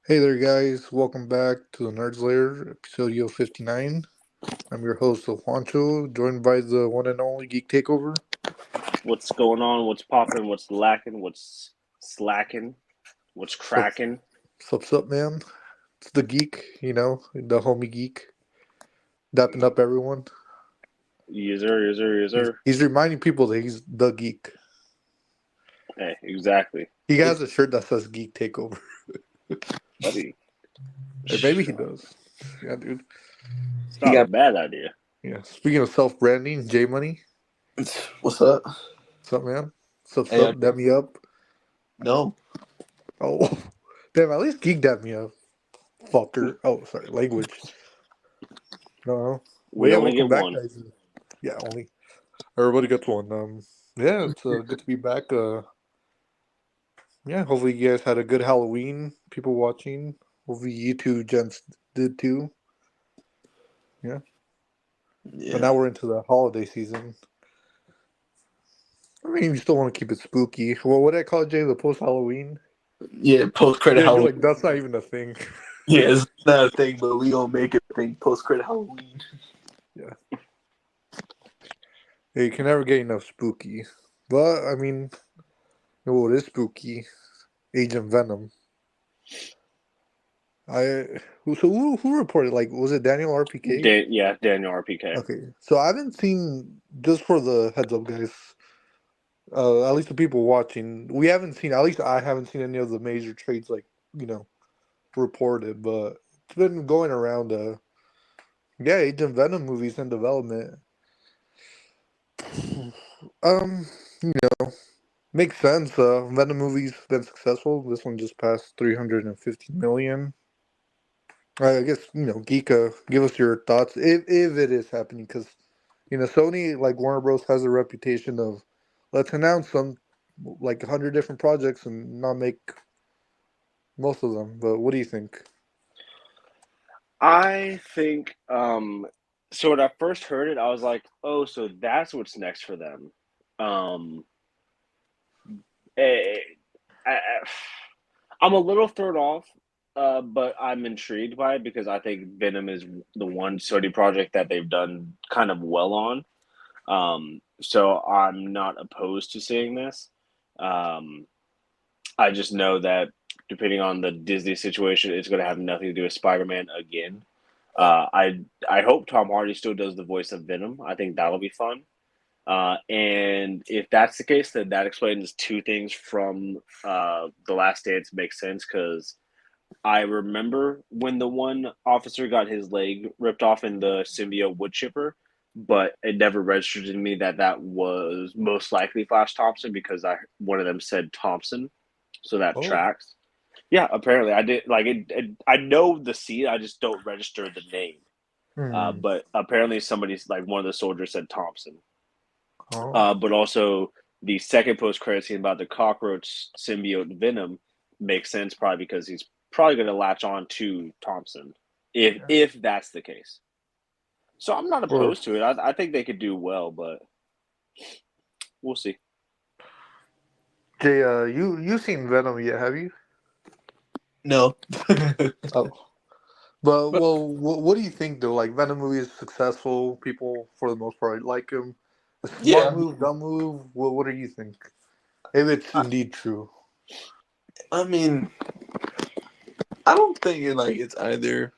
Hey there, guys. Welcome back to the Nerds Lair, episode 59. I'm your host, Juancho, joined by the one and only Geek Takeover. What's going on? What's popping? What's lacking? What's slacking? What's Sup, cracking? sup, man? It's the Geek, the homie Geek, dapping up everyone. User. He's reminding people that he's the Geek. Hey, exactly, He has a shirt that says Geek Takeover. buddy. Or maybe he does. Yeah, dude. It's He not a got bad idea. Yeah. Speaking of self branding, J Money. what's up? What's up, man? Hey, Sup, dap me up. no, Oh, damn, at least Geek dap me up. Fucker. Oh, sorry, language. No. But We yeah, only welcome get back, one. guys. Yeah, only everybody gets one. Yeah, it's good to be back. Yeah, hopefully you guys had a good Halloween. People watching. Hopefully you two gents did too. Yeah, but yeah, now we're into the holiday season. I mean, you still want to keep it spooky. Well, what did I call it, Jay? The post Halloween. yeah. Post credit Yeah, you're Halloween. like that's not even a thing. Yeah, it's not a thing, but we gonna make it a thing. Post credit Halloween. Yeah, yeah, you can never get enough spooky. But I mean, you know what is spooky? Agent Venom. Who reported? Like, was it Daniel RPK? Yeah, Daniel RPK. Okay, so I haven't seen, just for the heads up, guys. At least the people watching, we haven't seen. At least I haven't seen any of the major trades you know reported, but it's been going around. Yeah, Agent Venom movies in development. Um, you know, makes sense. Venom movies been successful. This one just passed 350 million. I guess Geeka, give us your thoughts if it is happening, because Sony, like Warner Bros, has a reputation of let's announce some like 100 different projects and not make most of them. But what do you think? I think. So when I first heard it, I was like, "Oh, so that's what's next for them." Um, eh, I, I'm a little thrown off, but I'm intrigued by it because I think Venom is the one Sony project that they've done kind of well on. So I'm not opposed to seeing this. Um, I just know that depending on the Disney situation, it's going to have nothing to do with Spider-Man again. I hope Tom Hardy still does the voice of Venom. I think that'll be fun. And if that's the case, then that explains two things from the Last Dance makes sense because I remember when the one officer got his leg ripped off in the symbiote wood chipper, but it never registered to me that that was most likely Flash Thompson because I one of them said Thompson, so that Oh, tracks. Yeah, apparently I did like I know the scene, I just don't register the name. hmm. But apparently somebody's like one of the soldiers said Thompson. Oh, But also the second post credit scene about the cockroach symbiote Venom makes sense probably because he's probably going to latch on to Thompson yeah. if that's the case. So I'm not Or opposed to it. I think they could do well, but we'll see. Jay, you seen Venom yet? Have you? No, Oh, but well, what do you think though? Like Venom movie is successful. People for the most part like him. A smart yeah. move, dumb move. What do you think? If it's I, indeed true. I mean, I don't think it's either.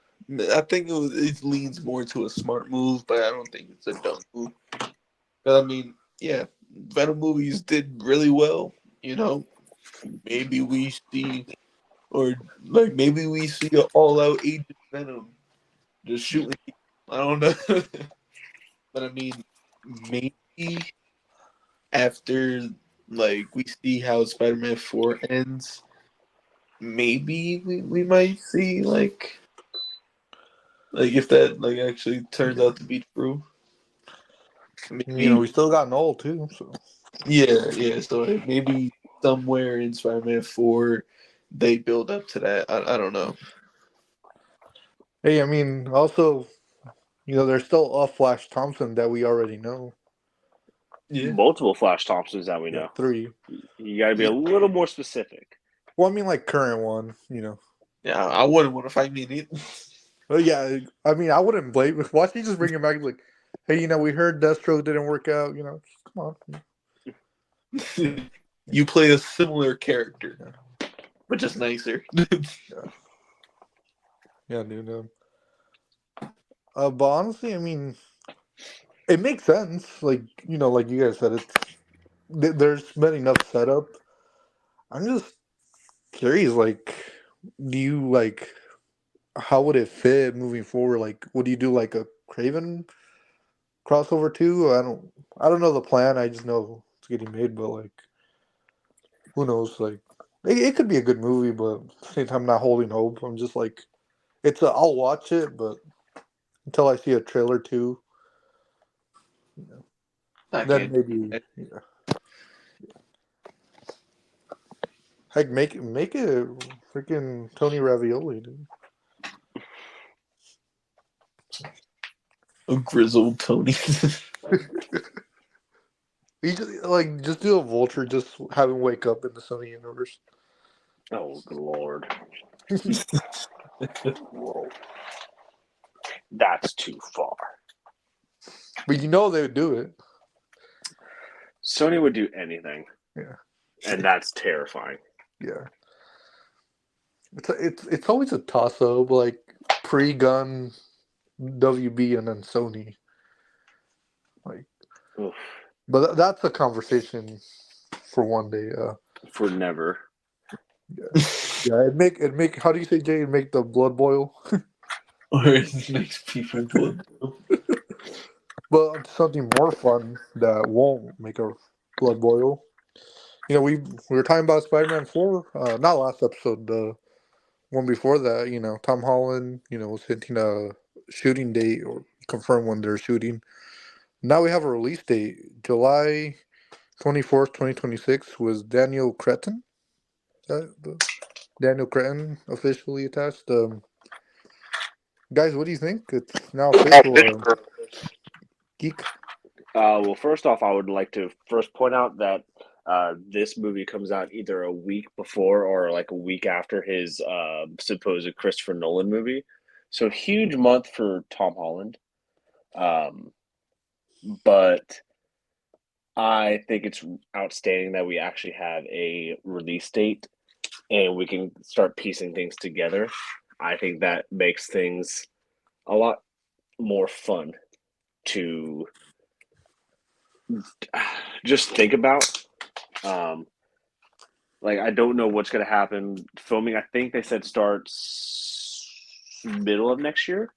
I think it leans more to a smart move, but I don't think it's a dumb move. But I mean, yeah, Venom movies did really well. You know, maybe we see, or maybe we see an all-out Agent Venom just shooting people. I don't know. But I mean, maybe after we see how Spider-Man 4 ends, maybe we might see if that actually turns out to be true. Maybe We still got Noel too. So yeah. So maybe somewhere in Spider-Man 4 they build up to that. I don't know. hey, I mean, also, there's still a Flash Thompson that we already know. Yeah. Multiple Flash Thompsons that we Yeah, know. 3. You got to be Yeah. a little more specific. Well, I mean, like current one. Yeah, I wouldn't want to fight me neither. Well, yeah, I mean, I wouldn't blame. Why don't you just bring him back? Like, hey, we heard Deathstroke didn't work out. Just come on. You play a similar character, Yeah, but just nicer. yeah, yeah, dude. But honestly, I mean, it makes sense. Like, like you guys said, there's been enough setup. I'm just curious. Like, do you like? How would it fit moving forward? Like, would you do like a Craven crossover too? I don't know the plan. I just know it's getting made, but like, who knows? Like, it could be a good movie, but at the same time, not holding hope. I'm just like, I'll watch it, but until I see a trailer too, I then can't. maybe, yeah. Heck, make it freaking Tony Ravioli, dude. A grizzled Tony. He just do a Vulture, just have him wake up in the Sony universe. Oh, good lord. Whoa. That's too far. But they would do it. Sony would do anything. Yeah. And that's terrifying. Yeah. It's always a toss up, like pre-gun WB and then Sony. Like, Oof. but that's a conversation for one day. For never. Yeah. It make. How do you say, Jay? It make the blood boil. Or it makes people blood. But something more fun that won't make our blood boil. We were talking about Spider-Man 4. Not last episode. The one before that. Tom Holland. Was hinting a shooting date or confirm when they're shooting. Now we have a release date, July 24th, 2026, was Daniel Cretton. Daniel Cretton officially attached. Guys, what do you think? It's now official. Geek. Well, first off, I would like to first point out that this movie comes out either a week before or like a week after his supposed Christopher Nolan movie. So huge month for Tom Holland. But I think it's outstanding that we actually have a release date and we can start piecing things together. I think that makes things a lot more fun to just think about. Like, I don't know what's going to happen. Filming, I think they said starts middle of next year,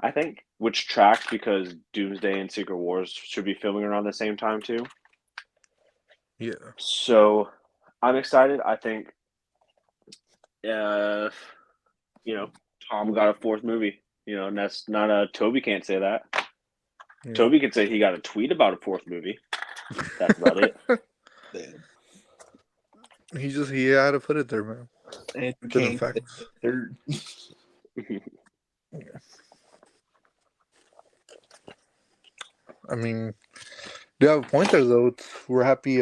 I think, which tracks because Doomsday and Secret Wars should be filming around the same time, too. Yeah. So I'm excited. I think, uh, Tom got a fourth movie. And that's not a Toby can't say that. Yeah. Toby could say he got a tweet about a fourth movie. That's about it. Damn. He had to put it there, man. And To the Kane facts. third. I mean, do you have a point there though? We're happy.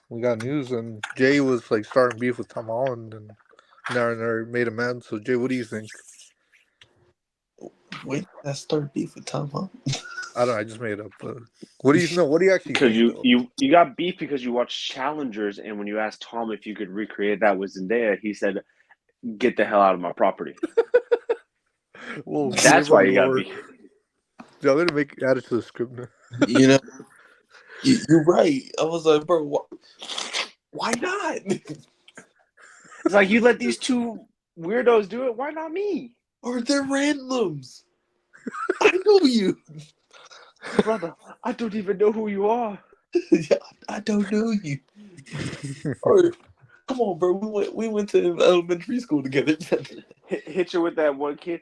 We got news, and Jay was like starting beef with Tom Holland, and now they made amends. So Jay, what do you think? Wait, that start beef with Tom Holland. I don't know. I just made it up. What do you know? What do you actually Because think? Though? you got beef because you watched Challengers, and when you asked Tom if you could recreate that with Zendaya, he said, "Get the hell out of my property." Well, That's why you got beef. Yeah, I'm gonna add it to the script now. You know, you're right. I was like, bro, why not? It's like you let these two weirdos do it. Why not me? Or they're randoms. I know you. Brother, I don't even know who you are. Yeah, I don't know you. Or come on, bro. We went to elementary school together. Hit you with that one kid.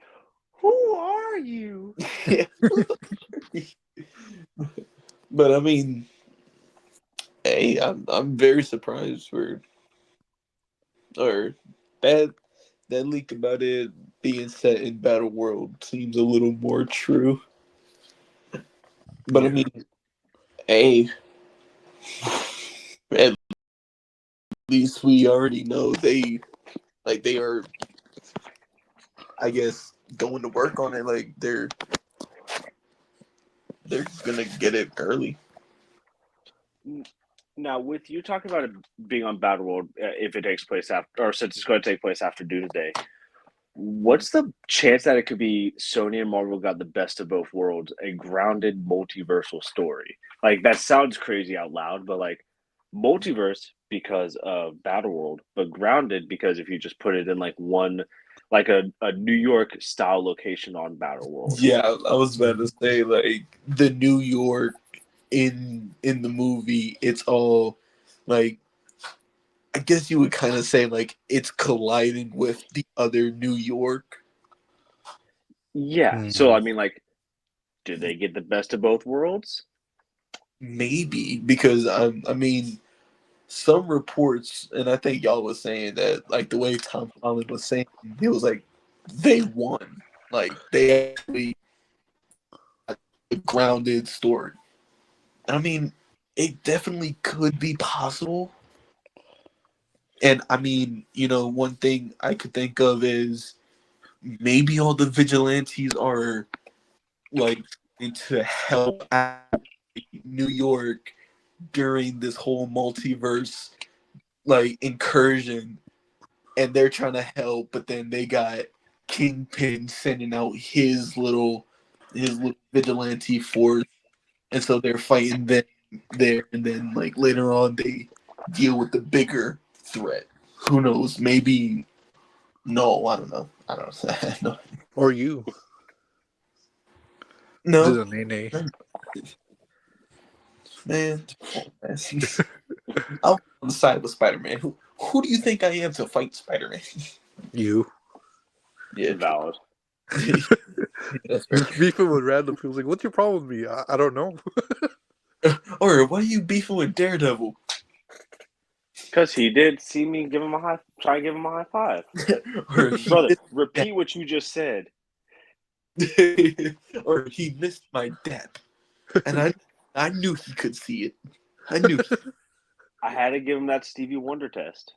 Who are you? Yeah. But I mean, hey, I'm very surprised or that leak about it being set in Battle World seems a little more true. But Yeah. I mean, hey, at least we already know they are I guess, going to work on it. Like they're gonna get it early. Now, with you talking about it being on Battleworld, if it takes place after, or since it's going to take place after Doomsday, what's the chance that it could be Sony and Marvel got the best of both worlds, a grounded multiversal story? Like that sounds crazy out loud, but like multiverse because of Battleworld, but grounded because if you just put it in like one, like a New York style location on Battleworld. Yeah, I was about to say like the New York in the movie. It's all like I guess you would kind of say like it's colliding with the other New York. Yeah. So Hmm. I mean, like, did they get the best of both worlds? Maybe because I mean some reports, and I think y'all was saying that like the way Tom Holland was saying, it was like they won, like they actually a grounded story. I mean, it definitely could be possible. And I mean, one thing I could think of is maybe all the vigilantes are like trying to help out New York during this whole multiverse like incursion, and they're trying to help, but then they got Kingpin sending out his little vigilante force, and so they're fighting them there, and then like later on they deal with the bigger threat. Who knows? Maybe no, I don't know. I don't know. Or you. No, Did a nay. no, man. Come on, man. I'm on the side with Spider Man. Who do you think I am to fight Spider Man? You. Yeah, true. Valid. That's fair. Just beefing with random people. Like, what's your problem with me? I don't know. Or why are you beefing with Daredevil? Because he did see me give him a try to give him a high five. Or he Brother, missed repeat what you just said. or he missed my dap, and I knew he could see it. I knew. I had to give him that Stevie Wonder test.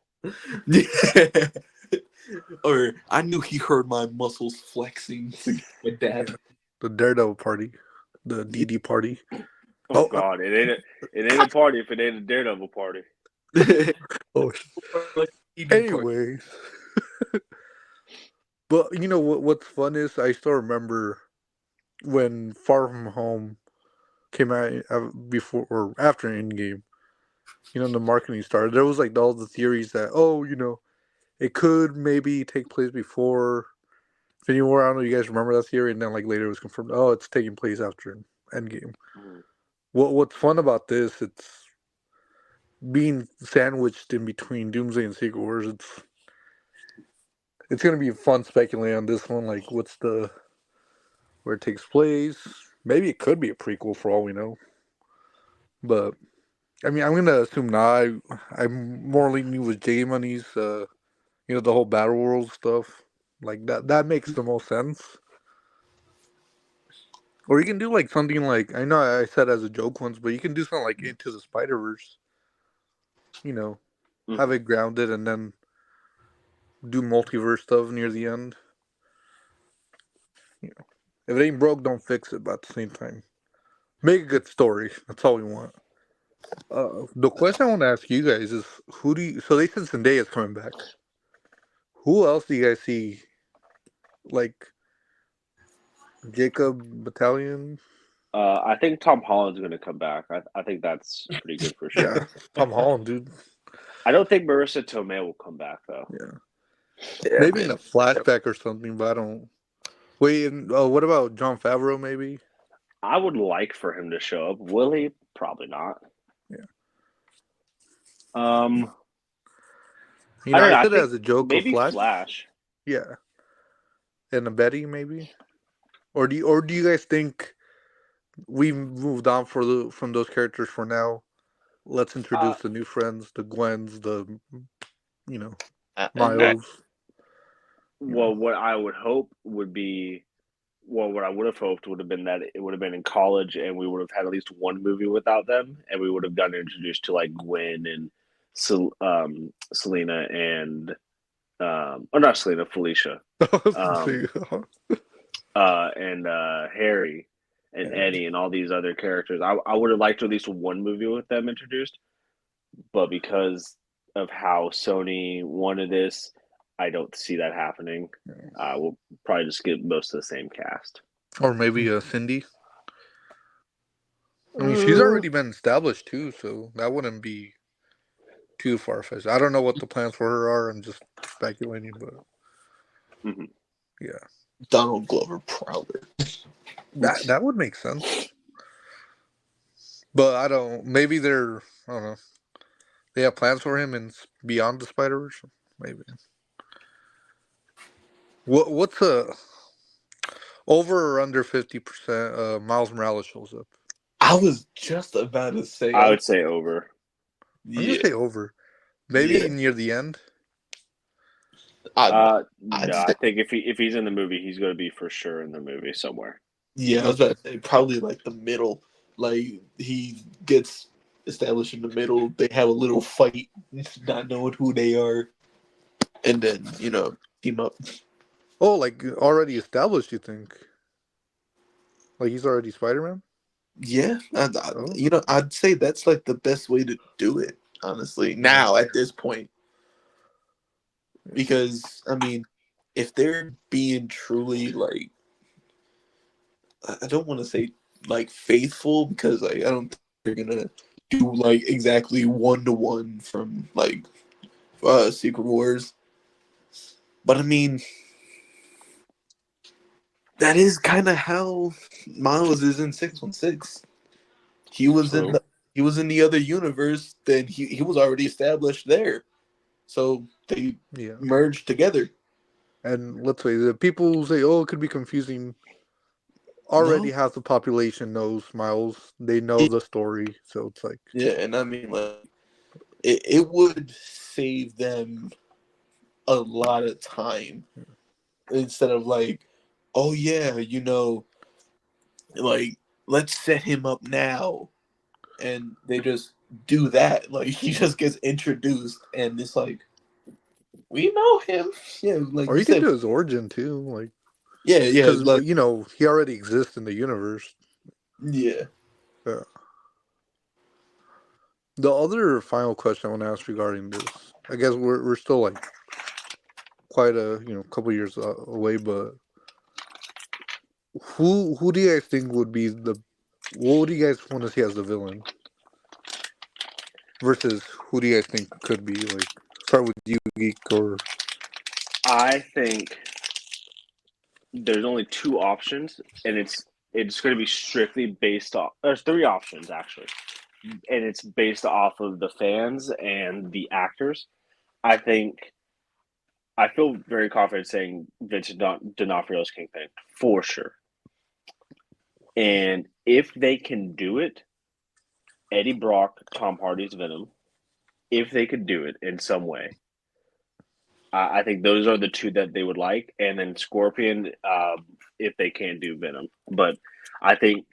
Or I knew he heard my muscles flexing to get my dap. The Daredevil party. The DD party. Oh Oh, God, it ain't a party if it ain't a Daredevil party. oh. Like eating part. Anyways. But you know what's fun is I still remember when Far From Home came out before or after Endgame. The marketing started. There was like all the theories that it could maybe take place before Infinity War. I don't know. You guys remember that theory? And then like later it was confirmed. Oh, it's taking place after Endgame. Mm. What's fun about this? It's being sandwiched in between Doomsday and Secret Wars. It's gonna be fun speculating on this one. Like, what's the where it takes place? Maybe it could be a prequel for all we know. But I mean, I'm gonna assume not. I'm more leaning with J Money's. The whole Battle World stuff. Like that. That makes the most sense. Or you can do like something like I know I said as a joke once, but you can do something like Into the Spider Verse. You know, have Mm-hmm. it grounded and then do multiverse stuff near the end. You know, if it ain't broke, don't fix it. But at the same time, make a good story. That's all we want. The question I want to ask you guys is, who do you? So they said Zendaya is coming back. Who else do you guys see? Like Jacob Battalion? I think Tom Holland's going to come back. I think that's pretty good for Yeah, sure. Tom Holland, dude. I don't think Marissa Tomei will come back though. Yeah, Yeah, maybe in a man. flashback or something. But I don't. Wait, and what about John Favreau? Maybe. I would like for him to show up. Will he? Probably not. Yeah. Um, I don't I know. I said it think as a joke of maybe Flash. Flash. Yeah, and a Betty maybe. Or do you guys think we've moved on from those characters for now? Let's Uh, introduce the new friends, the Gwens, the you know I Miles. You know. well, what I would hope would be, well, what I would have hoped would have been that it would have been in college and we would have had at least one movie without them, and we would have gotten introduced to like Gwen and Selena and or not Selena, Felicia, I was gonna um, say, and Harry and Yeah. Eddie and all these other characters. I would have liked at least one movie with them introduced, but because of how Sony wanted this, I don't see that happening. We'll probably just get most of the same cast. or maybe Cindy. I mean, she's Uh, already been established too, so that wouldn't be too far fetched. I don't know what the plans for her are. I'm just speculating, but Hmm. yeah, Donald Glover Prowler. that would make sense. But I don't. Maybe they're. I don't know. They have plans for him in Beyond the Spider Verse. Maybe. What's a over or under 50%? Miles Morales shows up. I was just about to say, I would say over. I'm gonna yeah, say over. Maybe yeah. near the end. I'd No, say, I think if he's in the movie, he's going to be for sure in the movie somewhere. yeah, I was Okay. about to say probably like the middle. Like he gets established in the middle. They have a little fight, not knowing who they are, and then team up. Oh, like already established? You think? Like he's already Spider Man? Yeah, Oh, I'd say that's like the best way to do it. Honestly, yeah. now at this point, because I mean, if they're being truly like, I don't want to say like faithful because like I don't think they're gonna do like exactly 1-to-1 from like Secret Wars, but I mean that is kind of how Miles is in 616. He was in True. the other universe. Then he was already established there, so they Yeah. merged together. And let's say the people who say, "Oh, it could be confusing," already No, half the population knows Miles. They know yeah, the story, so it's like, yeah, and I mean like it would save them a lot of time instead of like, oh yeah, like let's set him up now, and they just do that. Like he just gets introduced, and it's like we know him. Yeah, like or you you could said. do his origin too, like Yeah, yeah, because like he already exists in the universe. yeah. Yeah. The other final question I want to ask regarding this, I guess we're still like quite a couple years away, but who do you guys think would be the what do you guys want to see as the villain versus who do you guys think could be like start with you geek or I think there's only two options, and it's going to be strictly based off. There's three options actually, and it's based off of the fans and the actors. I think I feel very confident saying Vincent D'Onofrio's Kingpin for sure. And if they can do it, Eddie Brock, Tom Hardy's Venom. If they could do it in some way, I think those are the two that they would like, and then Scorpion, if they can't do Venom. But I think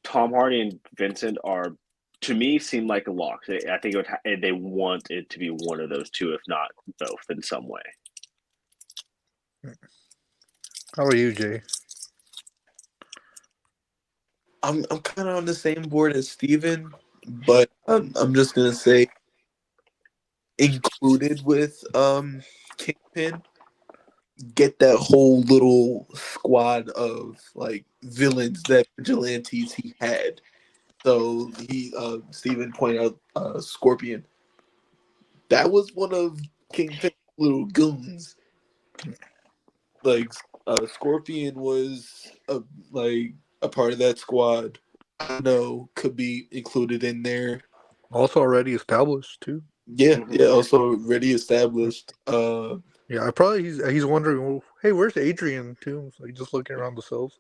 Tom Hardy and Vincent are, to me, seem like a lock. I think they want it to be one of those two, if not both, in some way. how are you, Jay? I'm kind of on the same board as Steven, but I'm just gonna say included with Kingpin, get that whole little squad of like villains that vigilantes he had. So Steven pointed out Scorpion. That was one of Kingpin's little goons. Like Scorpion was like a part of that squad. I know could be included in there. Also already established too. Yeah, Mm-hmm. yeah. Also already established. Yeah, I probably he's wondering, well, hey, where's Adrian too? It's like just looking around the cells.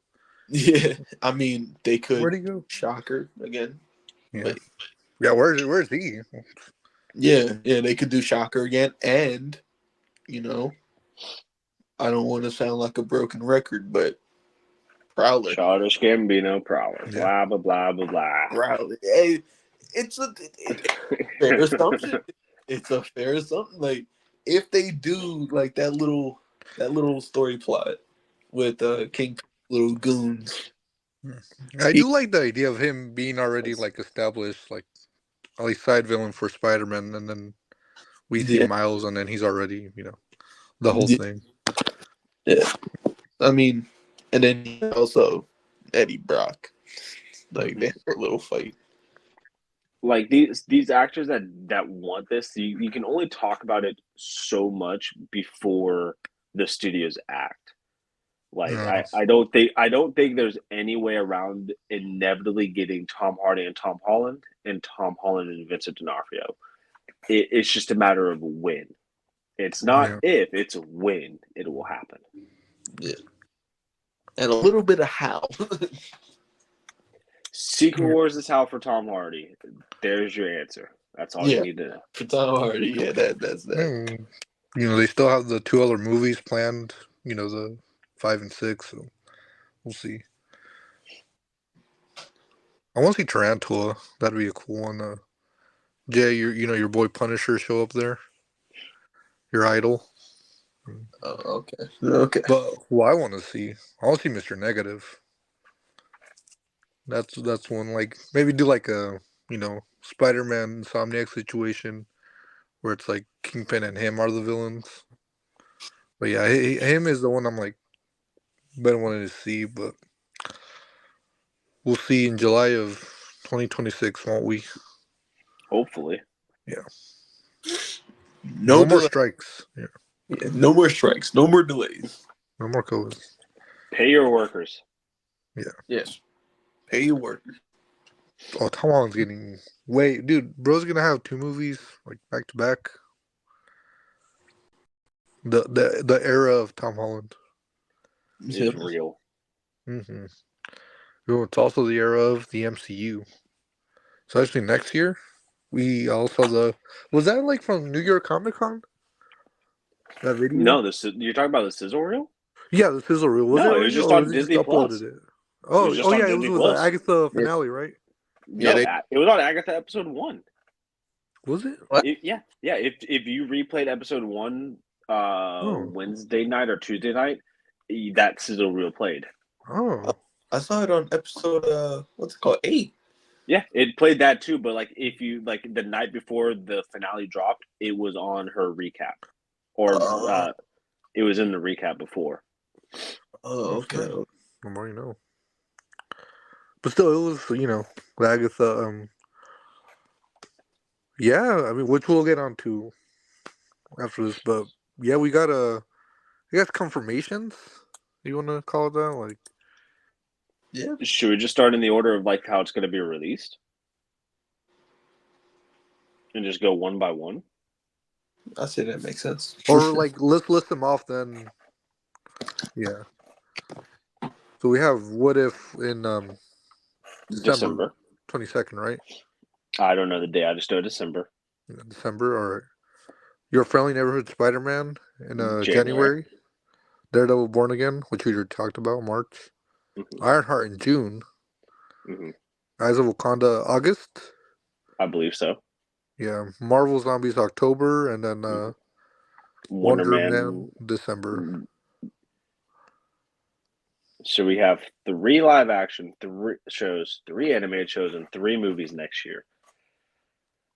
Yeah. I mean, they could Where'd he go? Shocker again, Yeah, but yeah. Where's he? yeah, yeah, they could do Shocker again, and you know, I don't want to sound like a broken record, but Prowler, Childish Gambino, Prowler, Yeah, blah blah blah blah blah. Prowler. Hey, it's a fair assumption. It's a fair assumption. Like if they do like that little story plot with King little goons. I He, do like the idea of him being already like established, like at least side villain for Spider-Man, and then we see yeah, Miles, and then he's already, the whole yeah, thing. yeah. I mean, and then also Eddie Brock, like they Mhm. have a little fight. Like these actors that want this, you can only talk about it so much before the studios act. Like Uh, I don't think there's any way around inevitably getting Tom Hardy and Tom Holland and Vincent D'Onofrio. It's just a matter of when. It's not yeah. if, it's when it will happen. Yeah, and a little bit of how. Secret Yeah. Wars is how for Tom Hardy. There's your answer. That's all you Yeah, need to know. for Tom Hardy. Yeah, that's that. And, they still have the two other movies planned. The 5 and 6. So we'll see. I want to see Tarantula. That'd be a cool one. Jay, your boy Punisher show up there. Your idol. Oh, okay, okay. But who I want to see, I want to see Mr. Negative. That's one, like maybe do like a Spider-Man Insomniac situation where it's like Kingpin and him are the villains. But yeah, him is the one I'm like been wanting to see. But we'll see in July of 2026, won't we? Hopefully. Yeah. No No more delay. strikes. Yeah. Yeah, no more strikes. No more delays. No more COVID. Pay your workers. Yeah. Yes, pay your workers. Oh, Tom Holland's getting dude. Bro's gonna have two movies like back to back. The era of Tom Holland. Yeah. Is real. Mm-hmm. It's also the era of the MCU. So actually, next year we also was that like from New York Comic Con, that video? No, this you're talking about the sizzle reel? Yeah, the sizzle reel, was it No, it was real just or was on it just Disney uploaded Plus. it? It was Oh just on yeah, it was Disney with Plus. Agatha Yeah, finale, right? yeah. No, it was on Agatha episode 1. Was it? What? Yeah, yeah. If you replayed episode 1 Oh, Wednesday night or Tuesday night, that sizzle reel played. oh, I saw it on episode what's it called, 8. Yeah, it played that too, but like if you like the night before the finale dropped, it was on her recap. Or Oh, it was in the recap before. okay. okay. The more you know. But still, it was with Agatha. Yeah, I mean, which we'll get onto after this, but yeah, we got I guess confirmations. You want to call it that? Like, Yeah, Should we just start in the order of like how it's going to be released and just go one by one? I say that makes sense. or like let's list them off then. Yeah. So we have What If in December December. 22nd, right? I don't know the day. I just know December, Yeah, December. All right. Your Friendly Neighborhood Spider-Man in January. January. Daredevil Born Again, which we already talked about, March. Hmm. Ironheart in June. Hmm. Eyes of Wakanda August. I believe so. Yeah. Marvel Zombies October, and then Hmm. Wonder Wonder Man Man. December. So we have 3 live action, 3 shows, 3 animated shows, and 3 movies next year.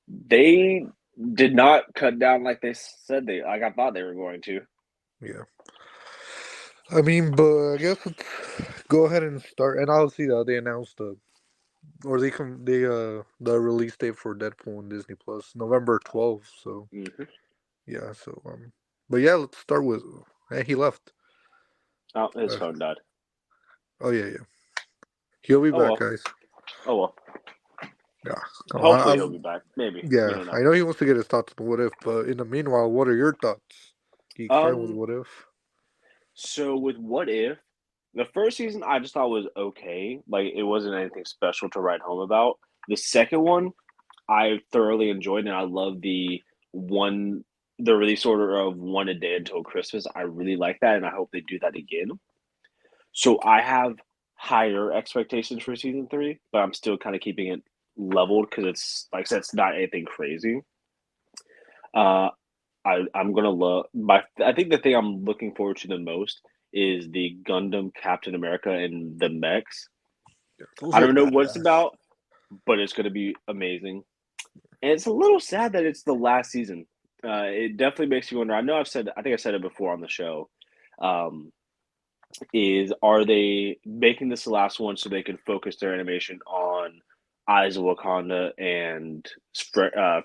They did not cut down like they said they. Like I thought they were going to. Yeah. I mean, but I guess let's go ahead and start. And obviously, they announced the release date for Deadpool and Disney Plus, November 12th. So Hmm. yeah, so but yeah, let's start with. Hey, he left. Oh, his Uh, phone died. oh yeah. He'll be Oh back, well. guys. Oh well. Yeah. Come on. Hopefully he'll be back. Maybe we Yeah, don't know. I know he wants to get his thoughts on What If, but in the meanwhile, what are your thoughts? Geek, starting with Um. What If. So with What If, the first season I just thought was okay. Like it wasn't anything special to write home about. The second one I thoroughly enjoyed, and I love the release order of one a day until Christmas. I really like that, and I hope they do that again. So I have higher expectations for season 3, but I'm still kind of keeping it leveled because it's like I said, it's not anything crazy. Uh, I'm gonna love my. I think the thing I'm looking forward to the most is the Gundam Captain America and the mechs. Yeah, those I are don't know what it's badass. about, but it's gonna be amazing. And it's a little sad that it's the last season. It definitely makes you wonder. I think I said it before on the show. Um, is are they making this the last one so they can focus their animation on Eyes of Wakanda and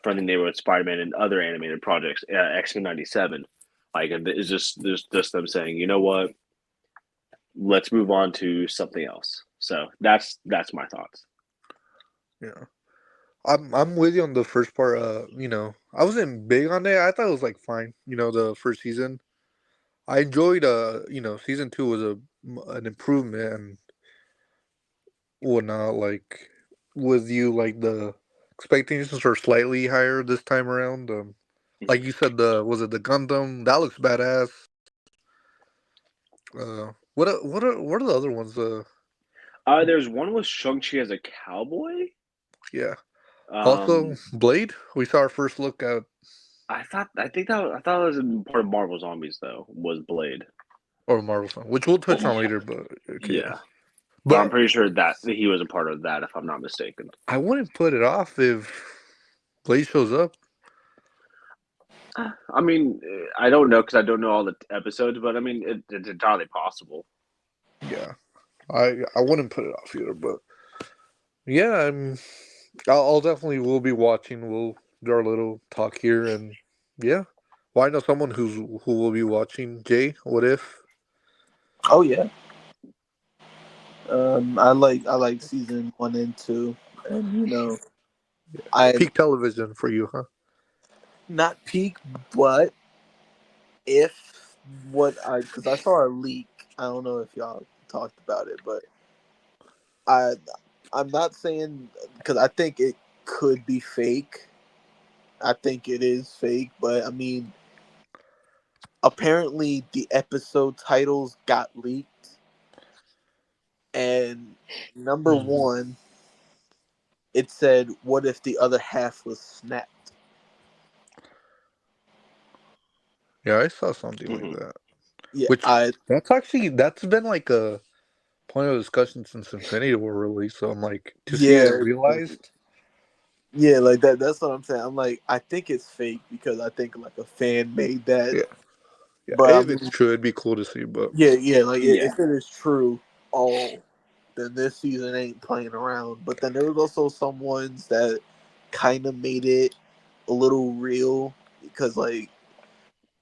Friendly Neighborhood Spider-Man and other animated projects, X-Men '97? Like, it's just there's just them saying, you know what, let's move on to something else. So that's my thoughts. Yeah. I'm with you on the first part. I wasn't big on it. I thought it was like fine. The first season. I enjoyed. Season two was an improvement and whatnot. Like, with you, like the expectations are slightly higher this time around. Like you said, the was it the Gundam? That looks badass. What are the other ones? There's one with Shang-Chi as a cowboy. Yeah. Also, Um, Blade. We saw our first look at I thought it was part of Marvel Zombies though. Was Blade? or Marvel, Fan, which we'll touch on Yeah, later. But okay, yeah. yeah. But I'm But pretty sure that he was a part of that, if I'm not mistaken. I wouldn't put it off if Blade shows up. I mean, I don't know because I don't know all the episodes, but I mean, it's entirely possible. Yeah, I wouldn't put it off either. But yeah, I'll definitely will be watching. We'll do our little talk here, and yeah. Well, I know someone who will be watching. Jay, what if Oh yeah. I like season 1 and 2, and I peak television for you, huh? not peak, but if what I because I saw a leak. I don't know if y'all talked about it, but I I'm not saying because I think it could be fake. I think it is fake, but I mean, apparently the episode titles got leaked, and number Hmm. one, it said, "What if the other half was snapped?" Yeah, I saw something like Hmm. that. Yeah, Which I that's been like a point of discussion since Infinity War release. So I'm like to see it yeah, realized. yeah, like that. That's what I'm saying. I'm like, I think it's fake because I think like a fan made that. Yeah, yeah. But I If it's mean, true, it'd be cool to see. But yeah, yeah. Like Yeah, if it is true, oh, then this season ain't playing around. But then there was also some ones that kind of made it a little real because like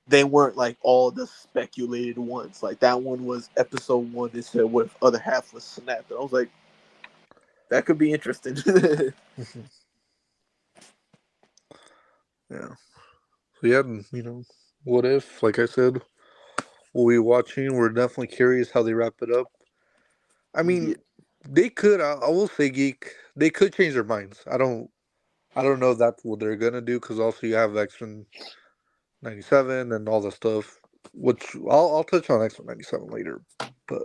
they weren't like all the speculated ones. Like that one was episode one. They said what if other half was snapped. And I was like, that could be interesting. yeah, so yeah, what if? Like I said, we'll be watching. We're definitely curious how they wrap it up. I Yeah. mean, they could. I will say, geek. They could change their minds. I don't know if that's what they're gonna do because also you have X-Men '97 and all the stuff. Which I'll touch on X-Men '97 later. But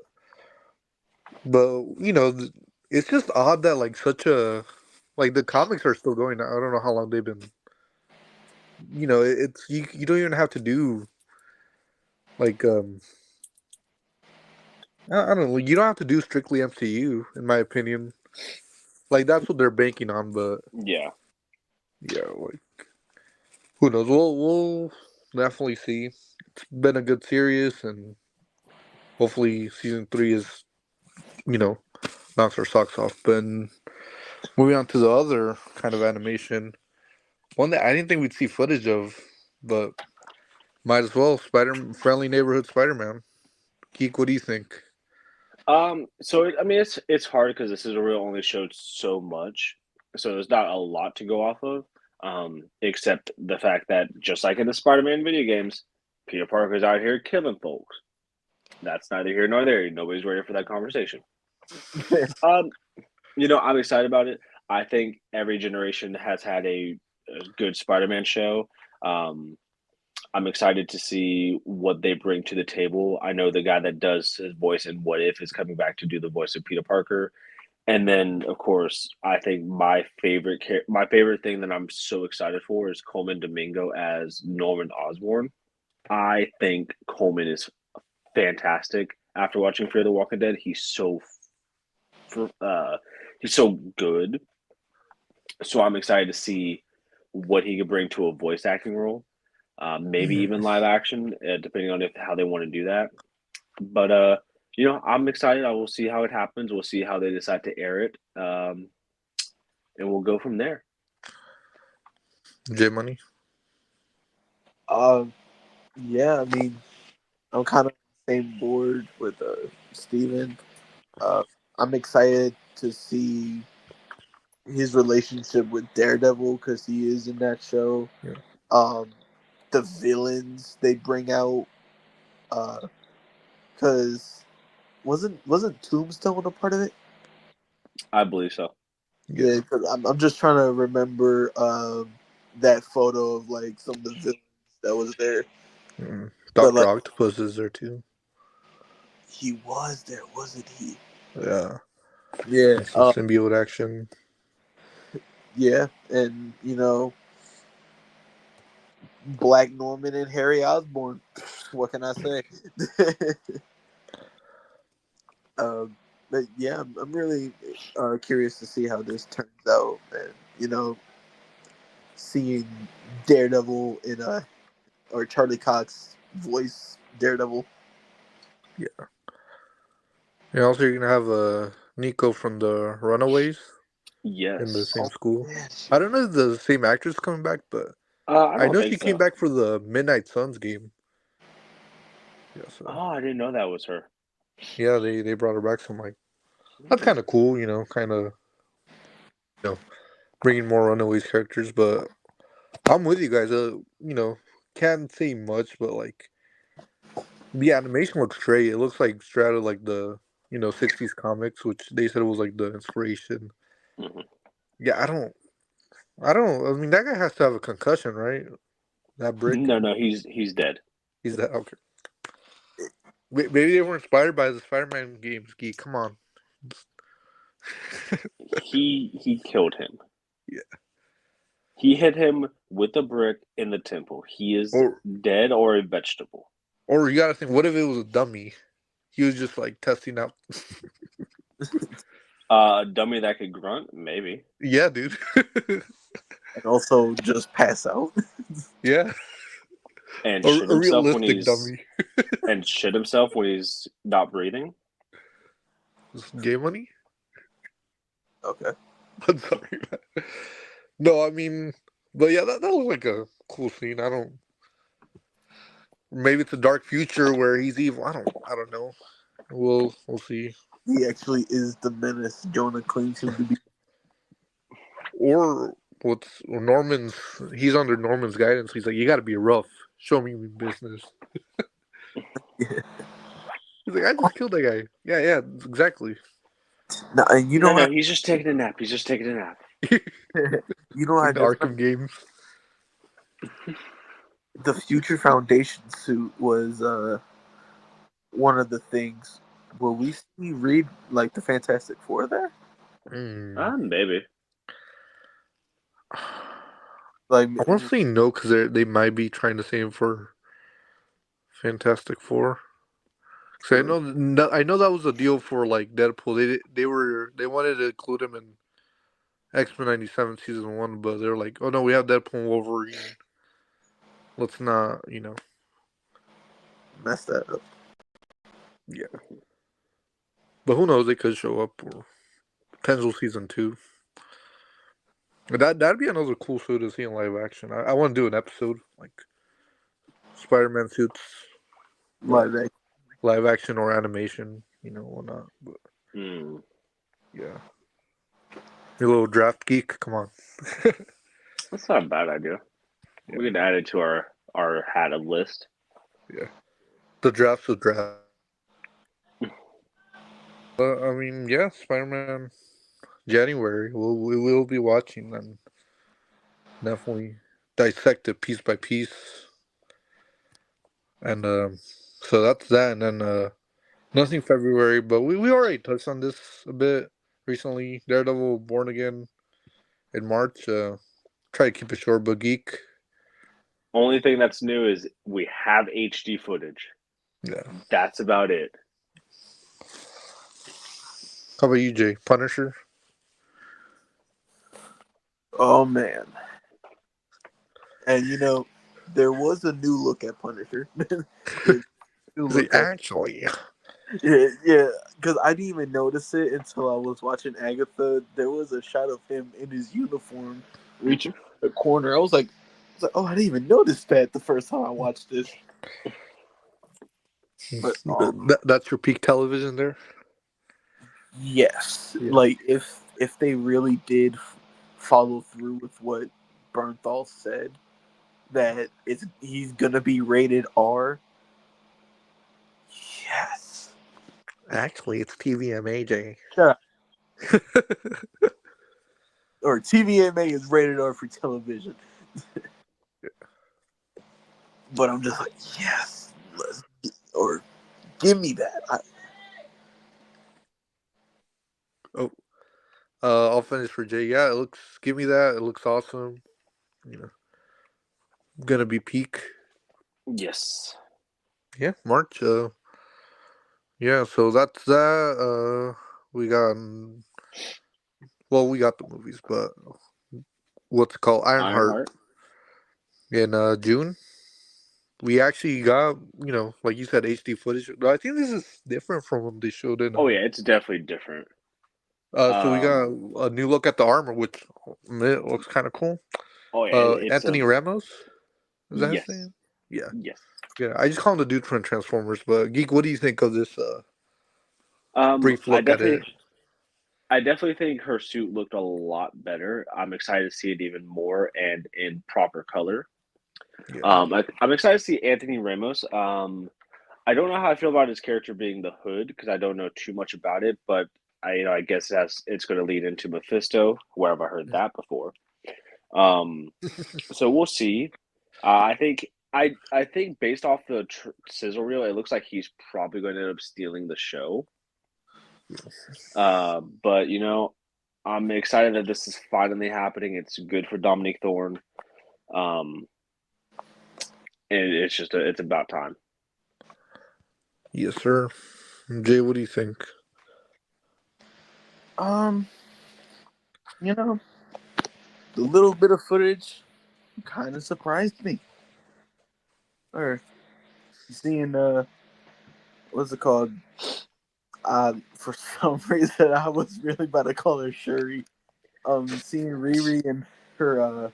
it's just odd that like such a like the comics are still going. I don't know how long they've been. It's you don't even have to do like I don't know. You don't have to do strictly MCU in my opinion. Like that's what they're banking on, but yeah. yeah, like who knows? We'll definitely see. It's been a good series, and hopefully season three is you know knocks our socks off. But moving on to the other kind of animation, one that I didn't think we'd see footage of, but might as well. Spider Friendly Neighborhood Spider-Man. Geek, what do you think? I mean, it's hard because this is a real only showed so much, so there's not a lot to go off of. Except the fact that just like in the Spider-Man video games, Peter Parker's out here killing folks. That's neither here nor there. Nobody's ready for that conversation. Um, I'm excited about it. I think every generation has had a good Spider-Man show. Um, I'm excited to see what they bring to the table. I know the guy that does his voice in What If is coming back to do the voice of Peter Parker. And then, of course, I think my favorite thing that I'm so excited for is Coleman Domingo as Norman Osborn. I think Coleman is fantastic. After watching Fear the Walking Dead, uh, he's so good. So I'm excited to see what he could bring to a voice acting role, maybe Mhm. even live action, depending on if how they want to do that. But I'm excited. I will see how it happens. We'll see how they decide to air it, and we'll go from there. J Money. Um, yeah, I mean, I'm kind of on the same board with Steven. Uh, I'm excited to see his relationship with Daredevil because he is in that show. Yeah. Um, the villains they bring out, because wasn't Tombstone a part of it? I believe so. Yeah, Yeah. 'cause I'm just trying to remember that photo of like some of the villains that was there. But Doctor like Octopus is there too. he was there, wasn't he? Yeah. Yeah. And some symbiote action. Yeah, and Black Norman and Harry Osborn. What can I say? But yeah, I'm really curious to see how this turns out, and seeing Daredevil in a or Charlie Cox voice Daredevil. Yeah. And also you're gonna have Nico from the Runaways in the Yes. same Oh school. yeah, I don't know if the same actress coming back, but I I don't know think she came so. back for the Midnight Suns game. Yeah, so Oh, I didn't know that was her. yeah, they brought her back. So I'm like, that's kind of cool, kind of bringing more Runaways characters. But I'm with you guys. Can't say much, but like the animation looks great. It looks like straight out of like the 60s comics, which they said was like the inspiration. Mhm. Yeah, I mean, that guy has to have a concussion, right? That brick. No, no, he's dead. He's that okay. Maybe they were inspired by the Spider-Man games. Geek, come on. He killed him. Yeah. He hit him with a brick in the temple. He is Or dead or a vegetable. or you gotta think, what if it was a dummy? He was just like testing out. A dummy that could grunt, maybe, Yeah, dude. and also just pass out. Yeah, and a, shit a himself when realistic he's dummy. and shit himself when he's not breathing. Game money? Okay. I'm sorry. Man. No, I mean, but yeah, that looked like a cool scene. I don't. Maybe it's a dark future where he's evil. I don't know. We'll see. He actually is the menace Jonah claims him to be. Or what's Norman's? He's under Norman's guidance. He's like, you got to be rough. Show me business. Yeah. He's like, I just killed that guy. Yeah, yeah, exactly. Now, and you know No, what? no, he's just taking a nap. He's just taking a nap. You know what I Like the just Arkham games. the Future Foundation suit was one of the things. Will we see Reed like the Fantastic Four there? Mm. Maybe. Like, I want to say no because they might be trying to save for Fantastic Four. Cause true. I know that was a deal for like Deadpool. They wanted to include him in X-Men '97 season one, but they're like, oh no, we have Deadpool and Wolverine. Let's not, Mess that up. yeah. But who knows? They could show up or potential season two. That'd be another cool show to see in live action. I want to do an episode like Spider-Man suits, but Live action. live action or animation, whatnot. But Hmm. yeah, you little draft geek, come on. That's not a bad idea. Yeah, We could add it to our hat of list. yeah. The draft's a draft. I mean, yeah, Spider-Man January. We will be watching and definitely dissect it piece by piece. And so that's that. And then nothing February, but we already touched on this a bit. recently. Daredevil Born Again in March. Try to keep it short, but geek. Only thing that's new is we have HD footage. Yeah. That's about it. How about you, Jay? Punisher. Oh man. And there was a new look at Punisher. There's a new See, look at actually, yeah, because I didn't even notice it until I was watching Agatha. There was a shot of him in his uniform reaching the corner. I was like, oh, I didn't even notice that the first time I watched this. But that's your peak television there. yes, Yeah. like if they really did follow through with what Bernthal said, that he's gonna be rated R. Yes. Actually, it's TVMA, Jay. Shut up. Or TVMA is rated R for television. But I'm just like, yes, or give me that. Oh, I'll finish for Jay. Yeah, it looks. Give me that. It looks awesome. You know, gonna be peak. Yes. Yeah, March. Yeah. So that's that. We got. Well, we got the movies, but what's it called? Ironheart Ironheart. in June. We actually got, like you said, HD footage. But I think this is different from what they showed in. Oh yeah, it's definitely different. So we got Um. a new look at the armor, which it looks kind of cool. Oh yeah, it's a Anthony Ramos, is that his yes, name? Yeah, yes. yeah. I just call him the dude from Transformers. But Geek, what do you think of this Um. brief I look at definitely, it? I definitely think her suit looked a lot better. I'm excited to see it even more and in proper color. Yeah, I'm excited to see Anthony Ramos. I don't know how I feel about his character being the Hood because I don't know too much about it, but I guess it's going to lead into Mephisto. Where have I heard that before? Um, so we'll see. I think based off the sizzle reel, it looks like he's probably going to end up stealing the show. But I'm excited that this is finally happening. It's good for Dominique Thorne. Um, and it's about time. yes, sir. Jay, what do you think? Um, you know, the little bit of footage kind of surprised me. Or seeing what's it called? For some reason, I was really about to call her Shuri. Seeing Riri and her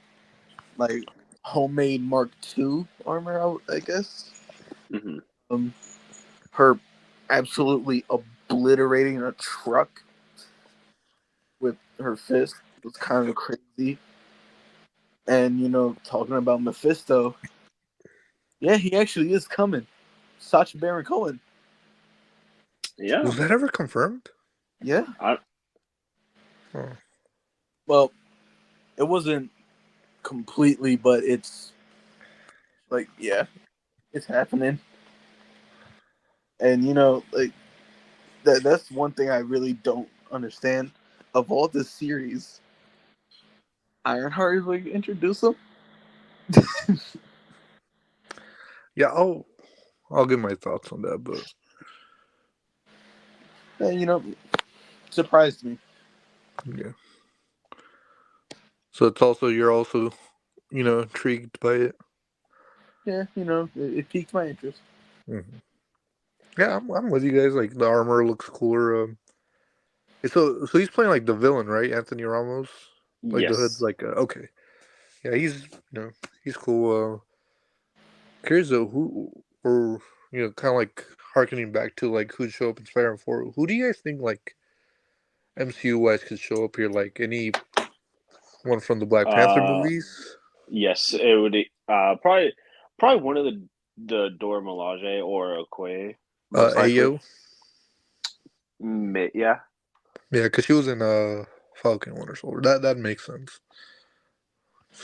like homemade Mark II armor out, I guess. Hmm. Um, her absolutely obliterating a truck with her fist was kind of crazy. And talking about Mephisto, yeah, he actually is coming. Sacha Baron Cohen. Yeah. Was that ever confirmed? Yeah. I, Oh. Well, it wasn't completely, but it's like, yeah, it's happening. And like that's one thing I really don't understand. Of all the series, Ironheart is like introduce them. Yeah, I'll give my thoughts on that, but And surprised me. yeah. So you're also intrigued by it. Yeah, it piqued my interest. Hmm. Yeah, I'm with you guys. Like the armor looks cooler. So he's playing like the villain, right? Anthony Ramos, like the hood's yes. like okay. Yeah, he's cool. Curious though, who or kind of like harkening back to like who'd show up in Spider-Man 4. Who do you guys think like MCU wise could show up here? Like any one from the Black Panther Uh, movies? yes, it would. Probably one of the Dora Milaje or Okoye, most likely. Ayo. Yeah. Yeah, because she was in Falcon Winter Soldier. That makes sense.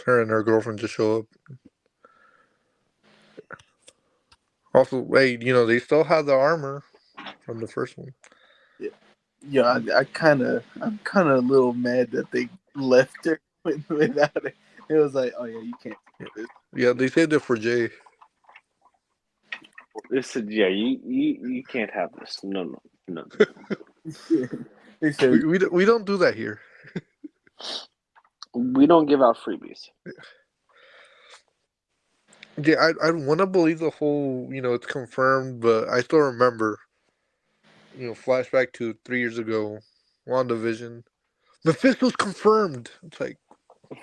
Her and her girlfriend just show up. Also, hey, they still have the armor from the first one. Yeah. Yeah, I'm kind of a little mad that they left her without it. It was like, oh yeah, you can't Yeah, do yeah, they saved it for Jay. They said, "Yeah, you can't have this. No, no, no, no, this. They said, We don't do that here. no. We don't give out freebies." Yeah, I want to believe the whole, it's confirmed, but I still remember, flashback to 3 years ago, WandaVision. Mephisto's confirmed. It's like,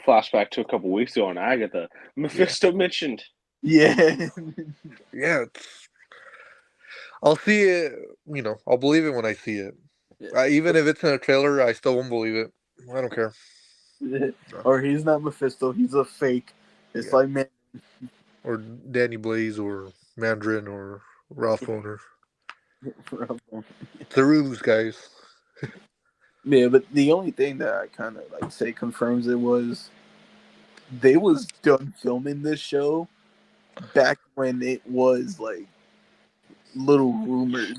Flashback to a couple weeks ago on Agatha. yeah, Mephisto mentioned. yeah, yeah. I'll see it. I'll believe it when I see it. Even if it's in a trailer, I still won't believe it. I don't care. yeah. No. Or he's not Mephisto, he's a fake. It's Yeah, like man, or Danny Blaze, or Mandarin, or Ralph Boner. It's a ruse, guys. yeah. But the only thing that I kind of like say confirms it was they was done filming this show back when it was like little rumored,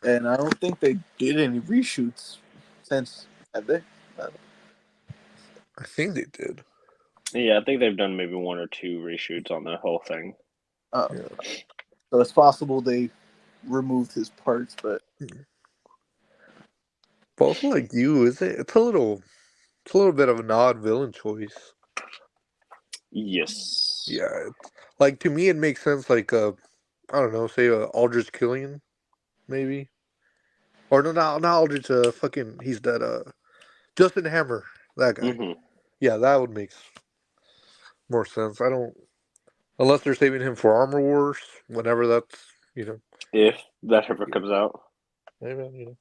and I don't think they did any reshoots since. Have they? I think they did. Yeah, I think they've done maybe one or two reshoots on the whole thing. Yeah. So it's possible they removed his parts, but But also, like you, is it? It's a little bit of an odd villain choice. Yes. Yeah, like to me, it makes sense. Like, I don't know, say Aldrich Killian, maybe, or no, not Aldrich. Fucking, he's that. Justin Hammer, that guy. Hmm. Yeah, that would make more sense. I don't, unless they're saving him for Armor Wars, whenever that's, you know, If that ever yeah, comes out. hey man,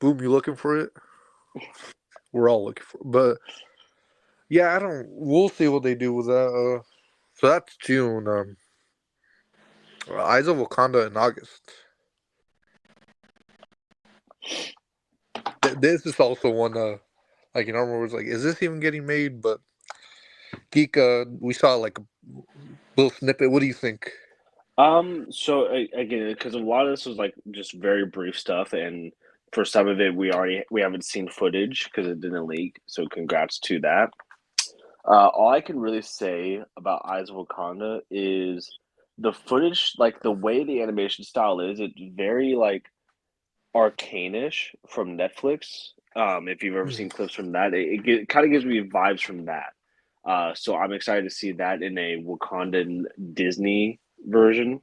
boom, you looking for it? We're all looking for it. But yeah, I don't. We'll see what they do with that. So that's June. Eyes of Wakanda in August. This is also one. Like in Armor Wars, like, is this even getting made? But Geek, we saw like a little snippet. What do you think? So again, because a lot of this was like just very brief stuff, and for some of it, we haven't seen footage because it didn't leak. So congrats to that. All I can really say about Eyes of Wakanda is the footage, like the way the animation style is, it's very like arcane-ish from Netflix. If you've ever Hmm. seen clips from that, it kind of gives me vibes from that. So I'm excited to see that in a Wakandan Disney version.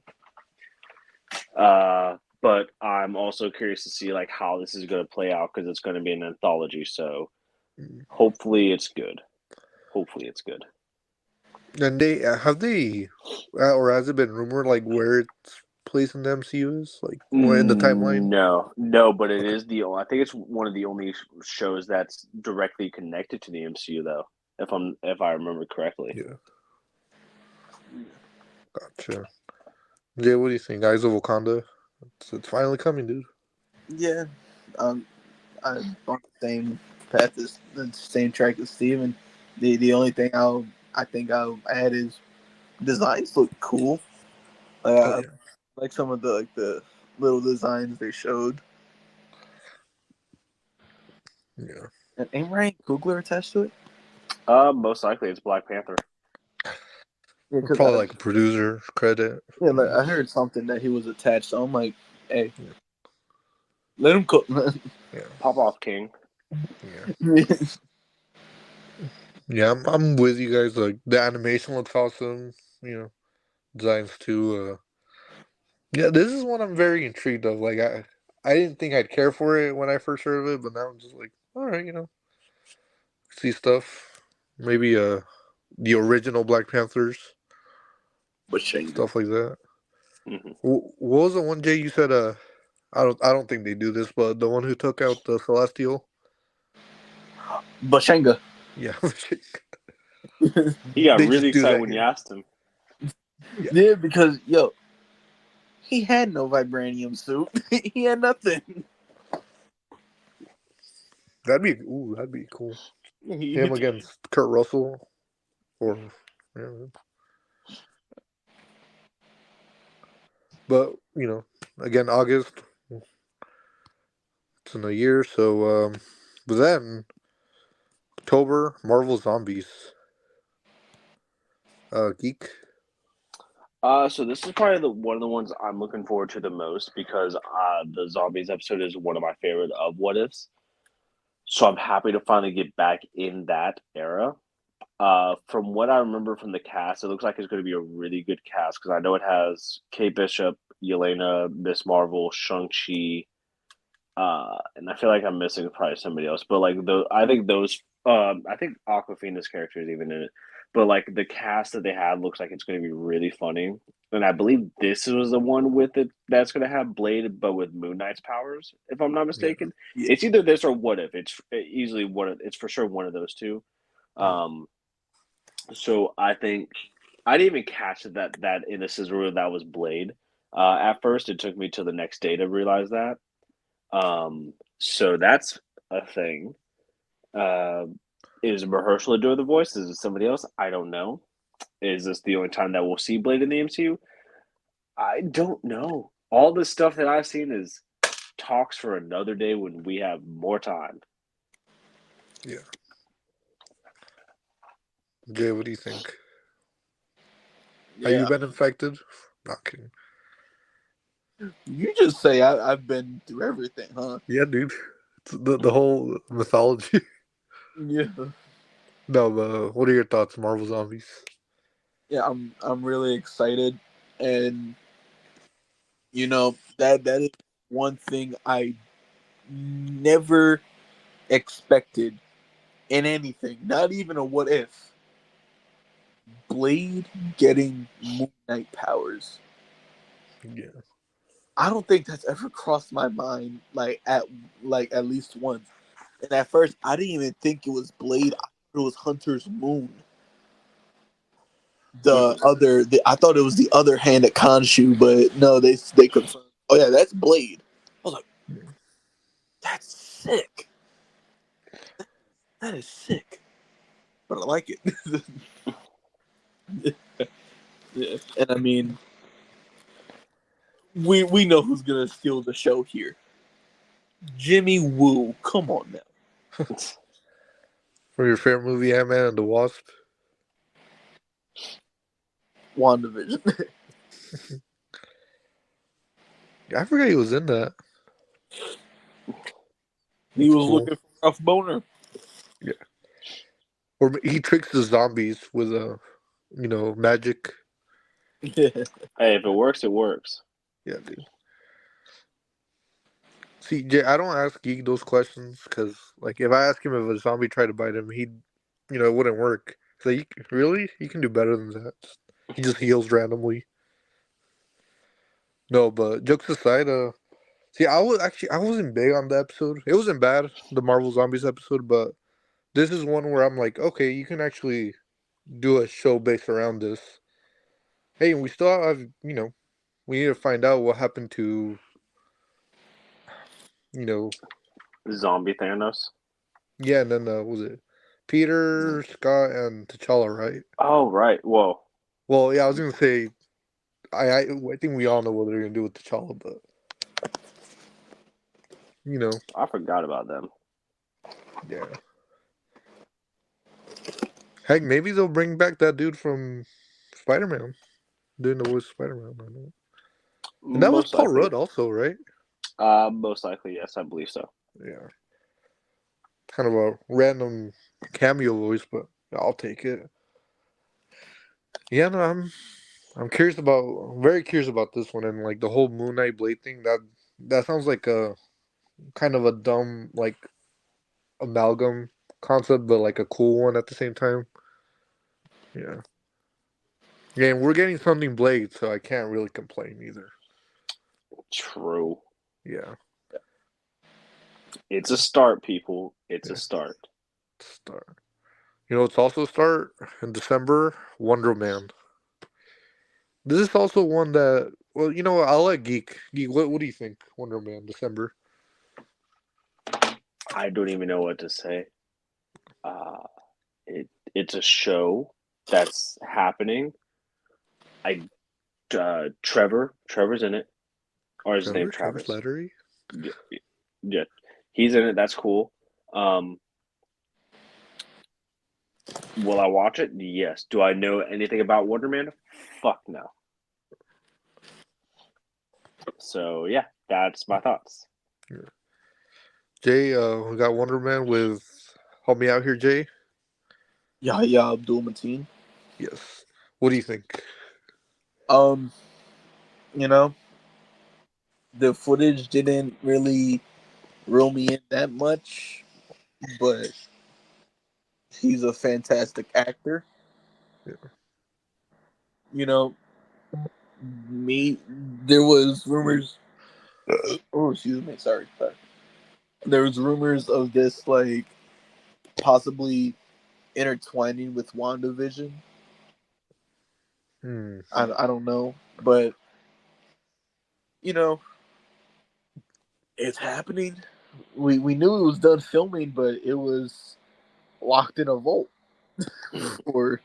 But I'm also curious to see like how this is going to play out because it's going to be an anthology. So hopefully it's good. Hopefully it's good. And they have they, or has it been rumored like where its place in the MCU is, like in the timeline? No, no, but it Okay, is I think it's one of the only shows that's directly connected to the MCU, though. If I remember correctly. yeah, gotcha. Jay, what do you think? Eyes of Wakanda. It's finally coming, dude. yeah, um, I'm on the same path as the same track as Steven. The only thing I think I'll add is designs look cool. Oh I yeah, like some of the little designs they showed. yeah. And ain't Ryan Coogler attached to it? Most likely it's Black Panther. Yeah, because Probably like a producer credit, yeah, I like, I guess. heard something that he was attached. So I'm like, hey, Yeah, let him cook. yeah, Pop off King. yeah. Yeah, I'm with you guys. Like the animation looks awesome. You know, designs too. Yeah, this is one I'm very intrigued of. Like I didn't think I'd care for it when I first heard of it, but now I'm just like, all right, see stuff. Maybe the original Black Panthers, But Shenga. stuff like that. Hmm. What was the one, Jay? You said I don't think they do this, but the one who took out the Celestial. But Shenga. Yeah, He got they really just do excited that when you here. asked him. Yeah, Yeah, because yo, he had no vibranium suit. He had nothing. that'd be cool. He, Him against Kurt Russell, or yeah. But again, August. less than a year. So, but then October, Marvel Zombies. Geek. So this is probably one of the ones I'm looking forward to the most because the zombies episode is one of my favorite of What Ifs. So I'm happy to finally get back in that era. From what I remember from the cast, it looks like it's going to be a really good cast because I know it has Kate Bishop, Yelena, Miss Marvel, Shang-Chi, and I feel like I'm missing probably somebody else. But like I think I think Aquafina's character is even in it. But like the cast that they had looks like it's going to be really funny. And I believe this was the one with it that's going to have Blade, but with Moon Knight's powers, if I'm not Yeah. mistaken. Yeah. It's either this or What If. It's easily it's for sure one of those two. Yeah. So I think I didn't even catch that in the scissor that was Blade. At first, it took me till the next day to realize that. So that's a thing. Uh, is Mahershala doing the voice? Is it somebody else? I don't know. Is this the only time that we'll see Blade in the MCU? I don't know. All the stuff that I've seen is talks for another day when we have more time. Yeah. Jay, what do you think? Have you Yeah. been infected? Not kidding. You just say I've been through everything, huh? Yeah, dude. It's the whole mythology. Yeah. No, but what are your thoughts, Marvel Zombies? Yeah, I'm really excited, and that is one thing I never expected in anything, not even a What If. Blade getting Moon Knight powers. Yeah. I don't think that's ever crossed my mind at least once. And at first, I didn't even think it was Blade. I thought it was Hunter's Moon. I thought it was the other hand at Khonshu, but no, they confirmed. Oh yeah, that's Blade. I was like, that's sick. That is sick. But I like it. Yeah. And I mean, we know who's gonna steal the show here. Jimmy Woo. Come on now. For your favorite movie, Ant-Man and the Wasp? WandaVision. I forgot he was in that. He That's was cool. looking for Rough Boner. Yeah. Or he tricks the zombies with magic. Yeah. Hey, if it works, it works. Yeah, dude. See, Jay, I don't ask Geek those questions because, like, if I ask him if a zombie tried to bite him, it wouldn't work. So, really? You can do better than that. He just heals randomly. No, but jokes aside, see, I wasn't big on the episode. It wasn't bad, the Marvel Zombies episode, but this is one where I'm like, okay, you can actually do a show based around this. Hey, we still have, we need to find out what happened to, you know, Zombie Thanos. yeah, and then was it Peter, Scott, and T'Challa, right? Oh right. Whoa. Well, yeah, I was gonna say, I think we all know what they're gonna do with T'Challa, but you know, I forgot about them. yeah. Heck, maybe they'll bring back that dude from Spider-Man, doing the voice of Spider-Man. I know. And that was Most Paul likely. Rudd also, right? Most likely, yes, I believe so. Yeah. Kind of a random cameo voice, but I'll take it. Yeah, no, I'm curious about, very curious about this one, and like the whole Moon Knight Blade thing. That sounds like a kind of a dumb like amalgam concept, but like a cool one at the same time. Yeah. Yeah, and we're getting something Blade, so I can't really complain either. True. Yeah. It's a start, people. It's a Yeah. start. Start. It's also start in December. Wonder Man. This is also one that. Well, what, I'll let Geek. Geek, what do you think? Wonder Man, December. I don't even know what to say. Uh, it's a show that's happening. Trevor's in it, or is his name Trevor Travis? Slattery. Yeah, yeah. He's in it. That's cool. Will I watch it? Yes. Do I know anything about Wonder Man? Fuck no. So yeah, that's my thoughts. Jay, we got Wonder Man with Help Me Out Here, Jay. Yahya Abdul Mateen. Yes. What do you think? Um, you know, the footage didn't really reel me in that much, but he's a fantastic actor. Yeah. You know, me there was rumors. Oh, excuse me. Sorry. There was rumors of this like possibly intertwining with WandaVision. Hmm. I don't know, but you know, it's happening. We knew it was done filming, but it was locked in a vault for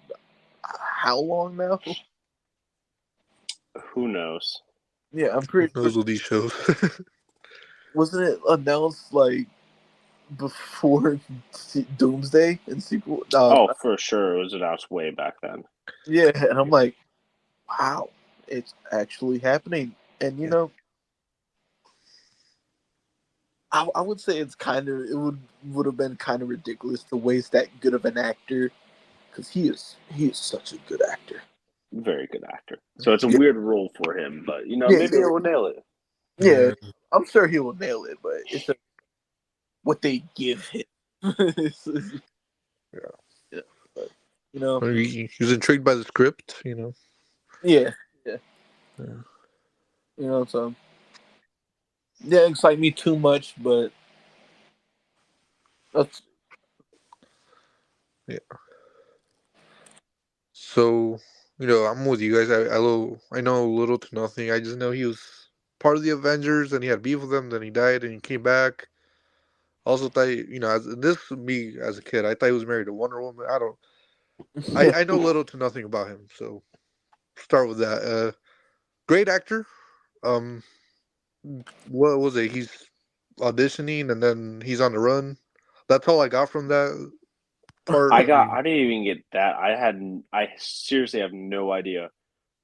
how long now? Who knows? Yeah, I'm Who pretty sure. knows with these shows? Wasn't it announced like before Doomsday and sequel? Oh, for sure. It was announced way back then. Yeah, and I'm like, wow, it's actually happening. And you Yeah. know, I would say it's kind of it would have been kind of ridiculous to waste that good of an actor because he is such a good actor. Very good actor. So it's a Yeah, weird role for him, but yeah, maybe it will nail it. yeah. Yeah. I'm sure he will nail it, but it's just what they give him. Yeah. Yeah, but you know, I mean, he was intrigued by the script, you know. yeah, yeah, Yeah. you know. So yeah, excite me too much, but that's Yeah. So, I'm with you guys. I know little to nothing. I just know he was part of the Avengers, and he had beef with them. Then he died, and he came back. Also, thought this me as a kid, I thought he was married to Wonder Woman. I don't. I know little to nothing about him. So start with that. Great actor. Um, what was it? He's auditioning, and then he's on the run. That's all I got from that part. I mean, I didn't even get that. I seriously have no idea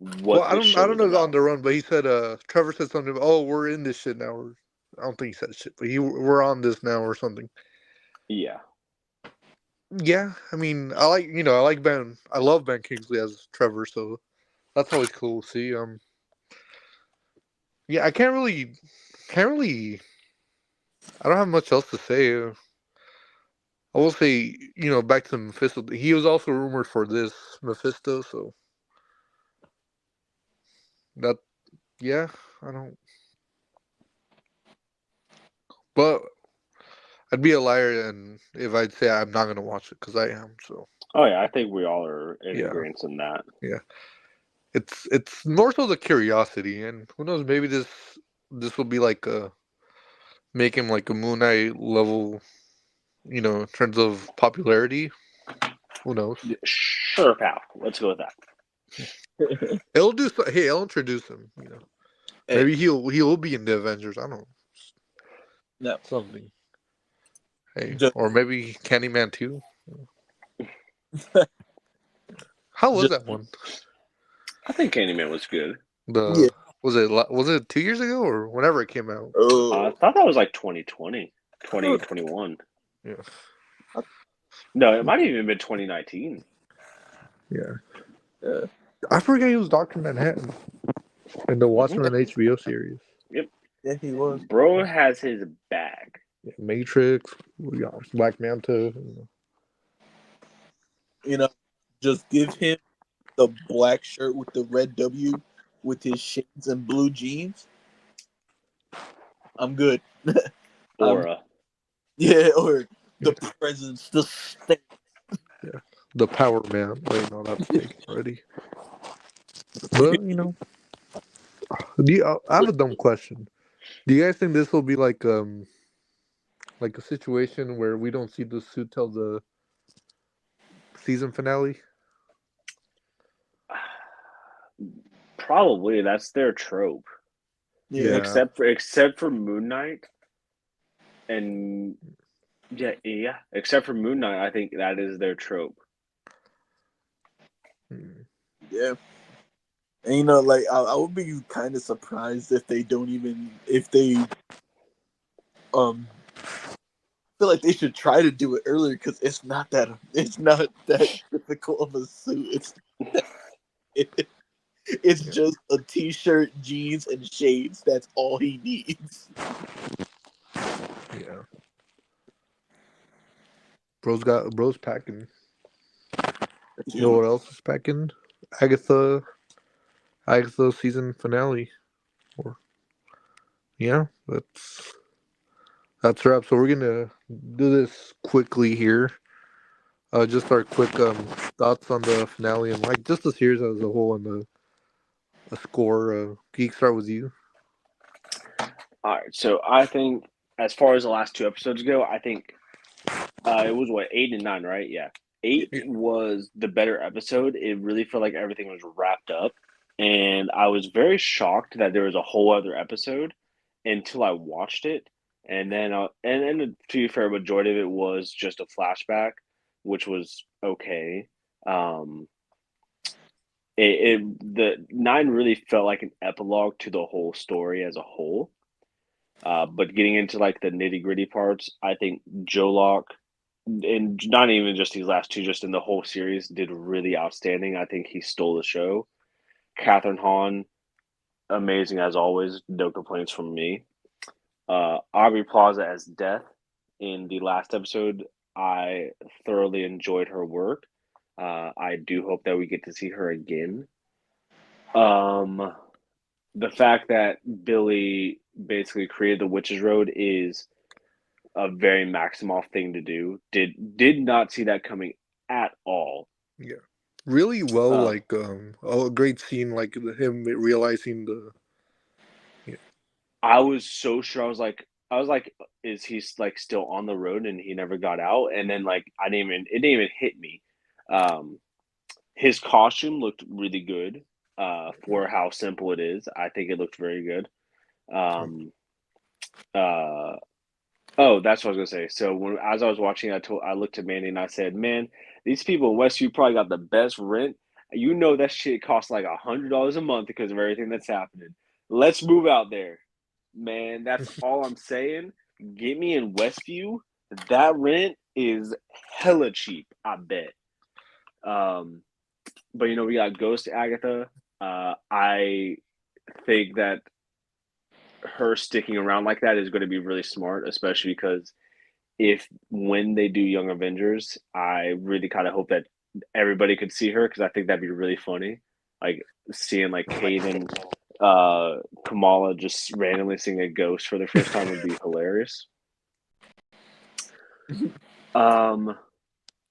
well, what I this don't I show don't was know if on about. the run, but he said Trevor said something. Oh, we're in this shit now. I don't think he said shit, but we're on this now or something. Yeah, Yeah, I mean, I like Ben. I love Ben Kingsley as Trevor, so that's always cool to see. Yeah, can't really. I don't have much else to say. I will say, back to Mephisto. He was also rumored for this Mephisto, so that, yeah, I don't. But I'd be a liar, and if I'd say I'm not gonna watch it because I am. So oh yeah, I think we all are in yeah, agreement in that. yeah. It's more so the curiosity, and who knows? Maybe this will be like make him like a Moon Knight level, in terms of popularity. Who knows? Sure, pal. Let's go with that. It'll do. Hey, I'll introduce him. hey, Maybe he'll be in the Avengers. I don't know, no, something. Hey, just, or maybe Candyman 2. How was just that one? I think Candyman was good. yeah. The was it 2 years ago or whenever it came out? I Oh, thought that was like 2020, I thought, 2021. Yeah, No, it might have even been 2019. yeah. yeah, I forget he was Doctor Manhattan in the Watchmen HBO series. Yep. yeah, he was. Bro has his bag. Yeah, Matrix, we got Black Manta. You know, just give him the black shirt with the red W with his shades and blue jeans. I'm good. I'm Aura. yeah, or Yeah, the presence, the state. yeah. The Power Man. Wait, no, that's taken already. But I have a dumb question. Do you guys think this will be like a situation where we don't see the suit till the season finale? Probably that's their trope. Yeah, Yeah, Except for Moon Knight. And yeah. Except for Moon Knight, I think that is their trope. Hmm. Yeah. And like I would be kind of surprised if they don't even if they feel like they should try to do it earlier because it's not that difficult of a suit. It's Yeah. just a t-shirt, jeans, and shades. That's all he needs. Yeah. Bro's packing. That's You know usually what else is packing? Agatha. Agatha season finale. Or yeah, that's a wrap. So we're gonna do this quickly here. Just our quick thoughts on the finale and like just the series as a whole and the a score. Geek, start with you. All right, so I think as far as the last two episodes go, I think it was what 8 and 9, right? Yeah, eight Yeah. was the better episode. It really felt like everything was wrapped up, and I was very shocked that there was a whole other episode until I watched it, and then and to be fair, majority of it was just a flashback, which was okay. Um, the 9 really felt like an epilogue to the whole story as a whole. But getting into like the nitty gritty parts, I think Joe Locke, and not even just these last two, just in the whole series, did really outstanding. I think he stole the show. Catherine Hahn, amazing as always. No complaints from me. Aubrey Plaza as Death in the last episode, I thoroughly enjoyed her work. I do hope that we get to see her again. Um, the fact that Billy basically created the Witches Road is a very Maximoff thing to do. Did not see that coming at all. Yeah. Really well, Uh, like a great scene, like him realizing the yeah, I was so sure. I was like, is he like still on the road and he never got out? And then like it didn't even hit me. Um, his costume looked really good. For how simple it is, I think it looked very good. Um, uh, Oh, that's what I was gonna say. So as I was watching, I looked at Manny and I said, "Man, these people in Westview probably got the best rent. You know that shit costs like $100 a month because of everything that's happening. Let's move out there, man. That's all I'm saying. Get me in Westview. That rent is hella cheap. I bet. Um, but we got Ghost Agatha. I think that her sticking around like that is going to be really smart, especially because if when they do Young Avengers, I really kind of hope that everybody could see her because I think that'd be really funny. Like seeing like Kate and uh, Kamala just randomly seeing a ghost for the first time would be hilarious. Um,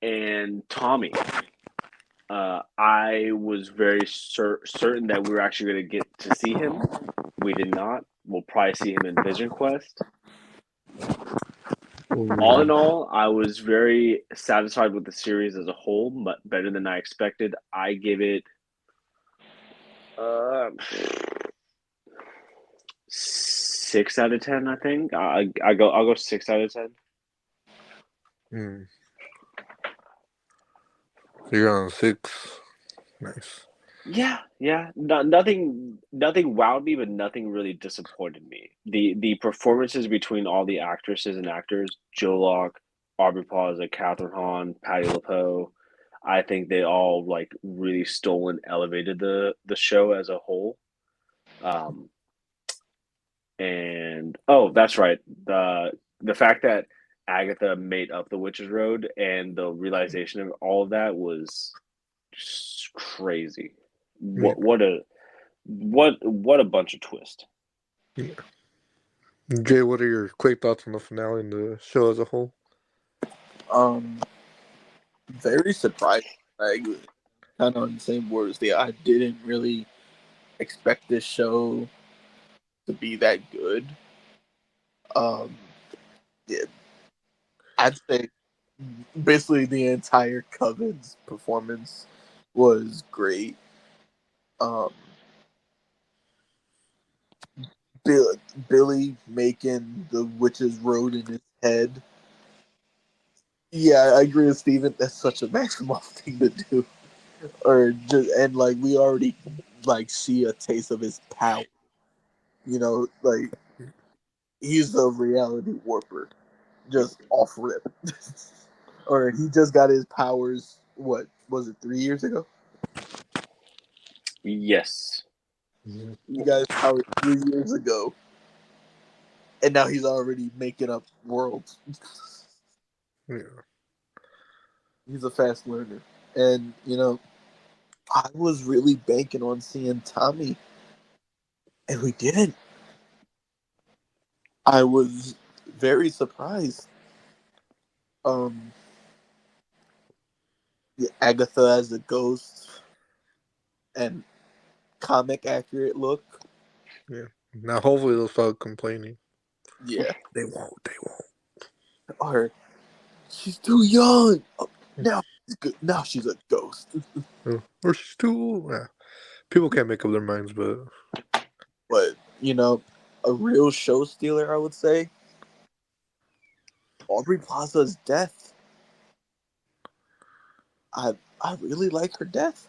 and Tommy, I was very certain that we were actually going to get to see him. We did not. We'll probably see him in Vision Quest. All in oh, all, I was very satisfied with the series as a whole, but better than I expected. I give it uh 6 out of 10. I think I'll go 6 out of 10. mm. So you're on 6. Nice. Yeah. Nothing wowed me, but nothing really disappointed me. The performances between all the actresses and actors, Joe Locke, Aubrey Plaza, Catherine Hahn, Patti LuPone, I think they all like really stole and elevated the show as a whole. Um, and oh, that's right. The fact that Agatha made up the Witch's Road and the realization of all of that was just crazy. Yeah. What a bunch of twist. Yeah. Jay, what are your quick thoughts on the finale and the show as a whole? um very surprised. Like kind of on the same words. I didn't really expect this show to be that good. Um, yeah, I'd say basically the entire Coven's performance was great. Um, Billy making the witch's road in his head. Yeah, I agree with Steven. That's such a Maximoff thing to do. Or just and like we already like see a taste of his power. You know, like he's a reality warper, just off rip. Or he just got his powers. What was it? 3 years ago. Yes. Yeah. He got his powers 3 years ago, and now he's already making up worlds. Yeah. He's a fast learner, and I was really banking on seeing Tommy, and we didn't. I was very surprised. Um, Agatha as a ghost and comic accurate look. Yeah. Now hopefully they'll start complaining. Yeah. They won't. They won't. Or she's too young. Oh, now she's good. Now she's a ghost. Or she's too old. Yeah. People can't make up their minds, but But a real show stealer, I would say. Aubrey Plaza's death. I I really like her death.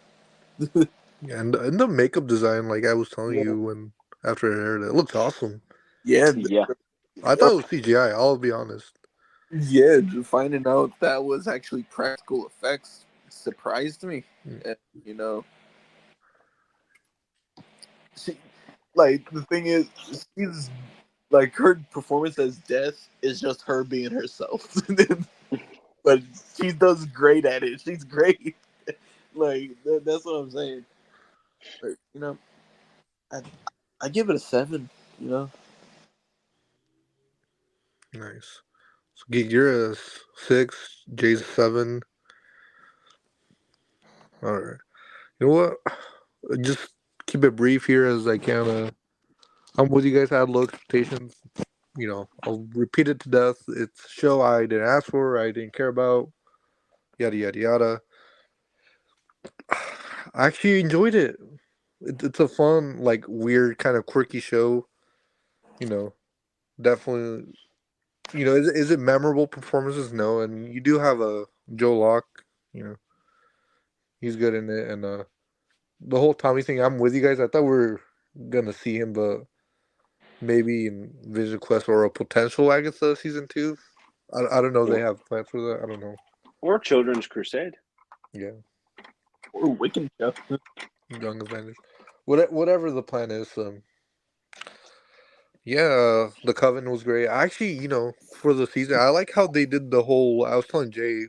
yeah, and the makeup design, like I was telling Yeah. you when after I aired it looks awesome. Yeah. Yeah. I thought it was CGI. I'll be honest. Yeah, finding out that was actually practical effects surprised me. Mm. And, you know, she, like the thing is, she's like her performance as Death is just her being herself, but she does great at it. She's great. Like that's what I'm saying. But, I I give it a 7. You know, Nice. So Geek, you're a 6. Jay's a 7. All right. You know what? Just keep it brief here as I can. I'm with you guys. I had low expectations. I'll repeat it to death. It's a show I didn't ask for. I didn't care about. Yada yada yada. I actually enjoyed it. It's a fun, like weird, kind of quirky show. You know, definitely. Is it memorable performances? No, and you do have a Joe Locke. You know, he's good in it, and the whole Tommy thing. I'm with you guys. I thought we were gonna see him, but maybe in Vision Quest or a potential Agatha season 2. I don't know. They Or, have plans for that. I don't know. or Children's Crusade. Yeah, or Wiccan stuff. Young Avengers. Whatever the plan is. Yeah, the Coven was great. Actually, for the season, I like how they did the whole. I was telling Jay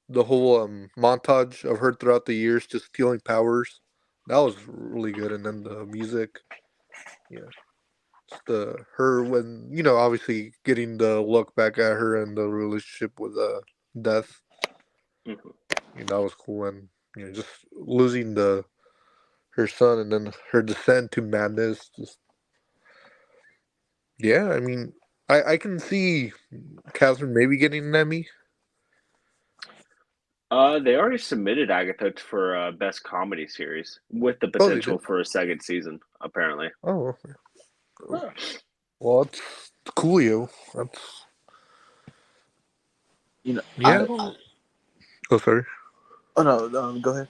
the whole montage of her throughout the years just stealing powers. That was really good, and then the music, yeah, just the her when obviously getting the look back at her and the relationship with Death. Mm-hmm. That was cool, and just losing the her son and then her descent to madness. Just yeah, I mean, I can see Catherine maybe getting an Emmy. They already submitted Agatha for Best Comedy Series with the Oh, they potential did. for a second season, apparently. Oh, okay. Well, it's Coolio. That's yeah. I Oh, sorry. oh no, go ahead.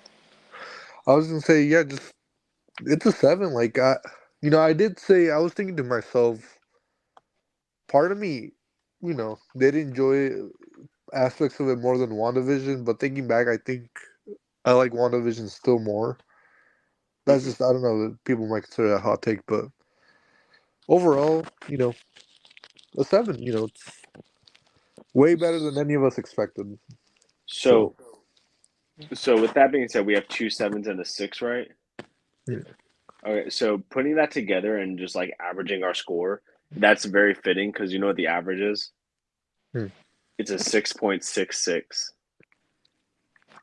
I was gonna say yeah. Just it's a 7. Like I did say I was thinking to myself. Part of me, did enjoy aspects of it more than WandaVision, but thinking back, I think I like WandaVision still more. That's Mm-hmm. just I don't know. People might consider that a hot take, but overall, a 7. It's way better than any of us expected. So So, so with that being said, we have two sevens and a six, right? yeah. Okay, so putting that together and just like averaging our score, that's very fitting because you know what the average is? Hmm. It's a 6.66,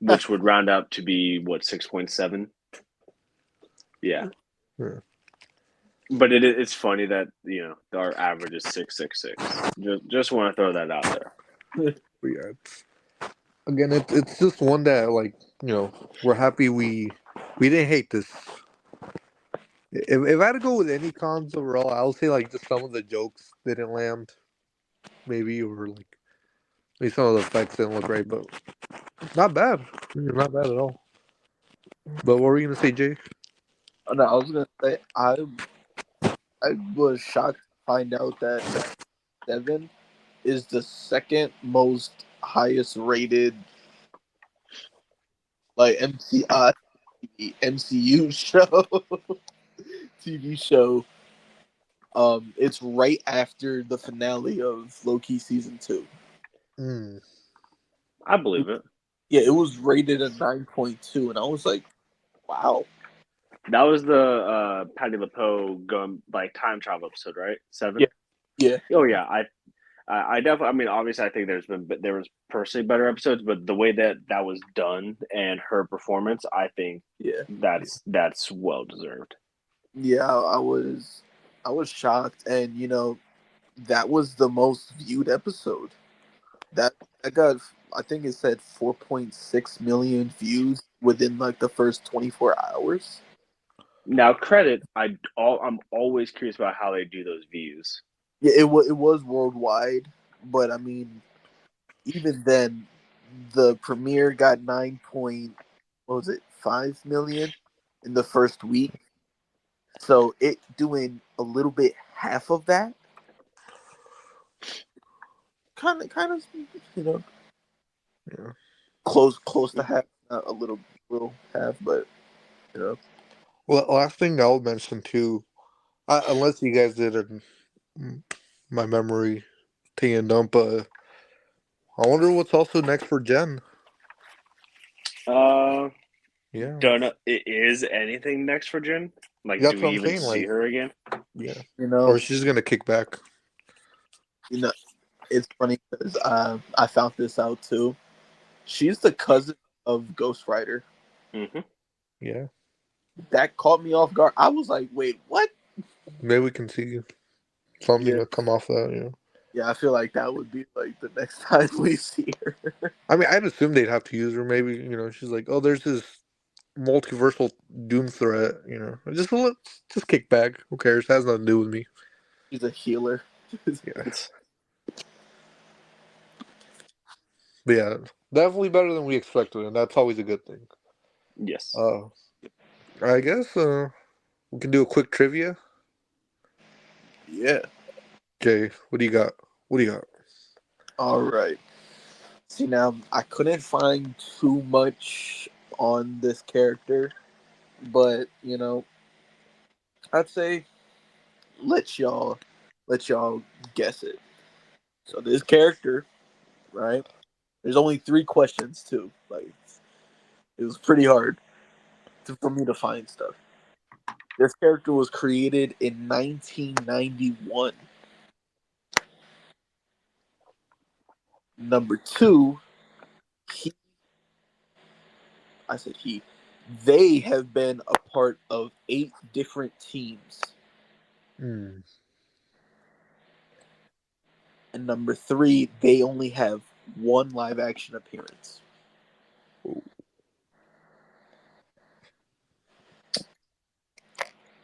which would round up to be what, 6.7? Yeah. Yeah. But it's funny that, our average is 6.66. Just want to throw that out there. But yeah, again, it's just one that like we're happy we didn't hate this. If I had to go with any cons overall, I would say like just some of the jokes didn't land, maybe, or like maybe some of the effects didn't look right, but not bad. Not bad at all. But what were you gonna say, Jay? No, I was gonna say I was shocked to find out that Seven is the second most highest rated like MCU show TV show. It's right after the finale of Loki season 2. Mm. I believe it. Yeah, it was rated at 9.2, and I was like, wow. That was the Patty LaPoe going like time travel episode, right? Yeah, 7. yeah, Oh yeah, I definitely. I mean, obviously, I think there was personally better episodes, but the way that that was done and her performance, I think yeah, that's well deserved. yeah. I was shocked, and that was the most viewed episode. That that got, I think it said 4.6 million views within like the first 24 hours. Now, credit. I'm always curious about how they do those views. Yeah, it was worldwide, but I mean, even then, the premiere got 9 point, what was it, 5 million in the first week. So it doing a little bit half of that, kind of, you know, Yeah. close to half, not a little half, but you know, Well, last thing I'll mention too, unless you guys did it, my memory thing and dump. I wonder what's also next for Jen. Uh, Yeah, don't know. Is anything next for Jen? Like, do that's we what I'm even saying. see Like, her again? yeah, you know, or she's gonna kick back. you know, it's funny because I found this out too. She's the cousin of Ghost Rider. Mm-hmm. Yeah, That caught me off guard. I was like, wait, what? maybe we can see something Yeah, to come off that. yeah. I feel like that would be like the next time we see her. I mean, I'd assume they'd have to use her. Maybe she's like, oh, there's this multiversal doom threat. Just kick back. Who cares? Has nothing to do with me. She's a healer. Yeah, but yeah, definitely better than we expected, and that's always a good thing. Yes. Uh, I guess we can do a quick trivia. Yeah. Jay, what do you got? What do you got? All right. See, now I couldn't find too much on this character, but I'd say let y'all let y'all guess it. So this character, right? There's only 3 questions too. Like it was pretty hard for me to find stuff. This character was created in 1991. Number two, he. I said he. They have been a part of 8 different teams. Hmm. And number three, they only have one live action appearance.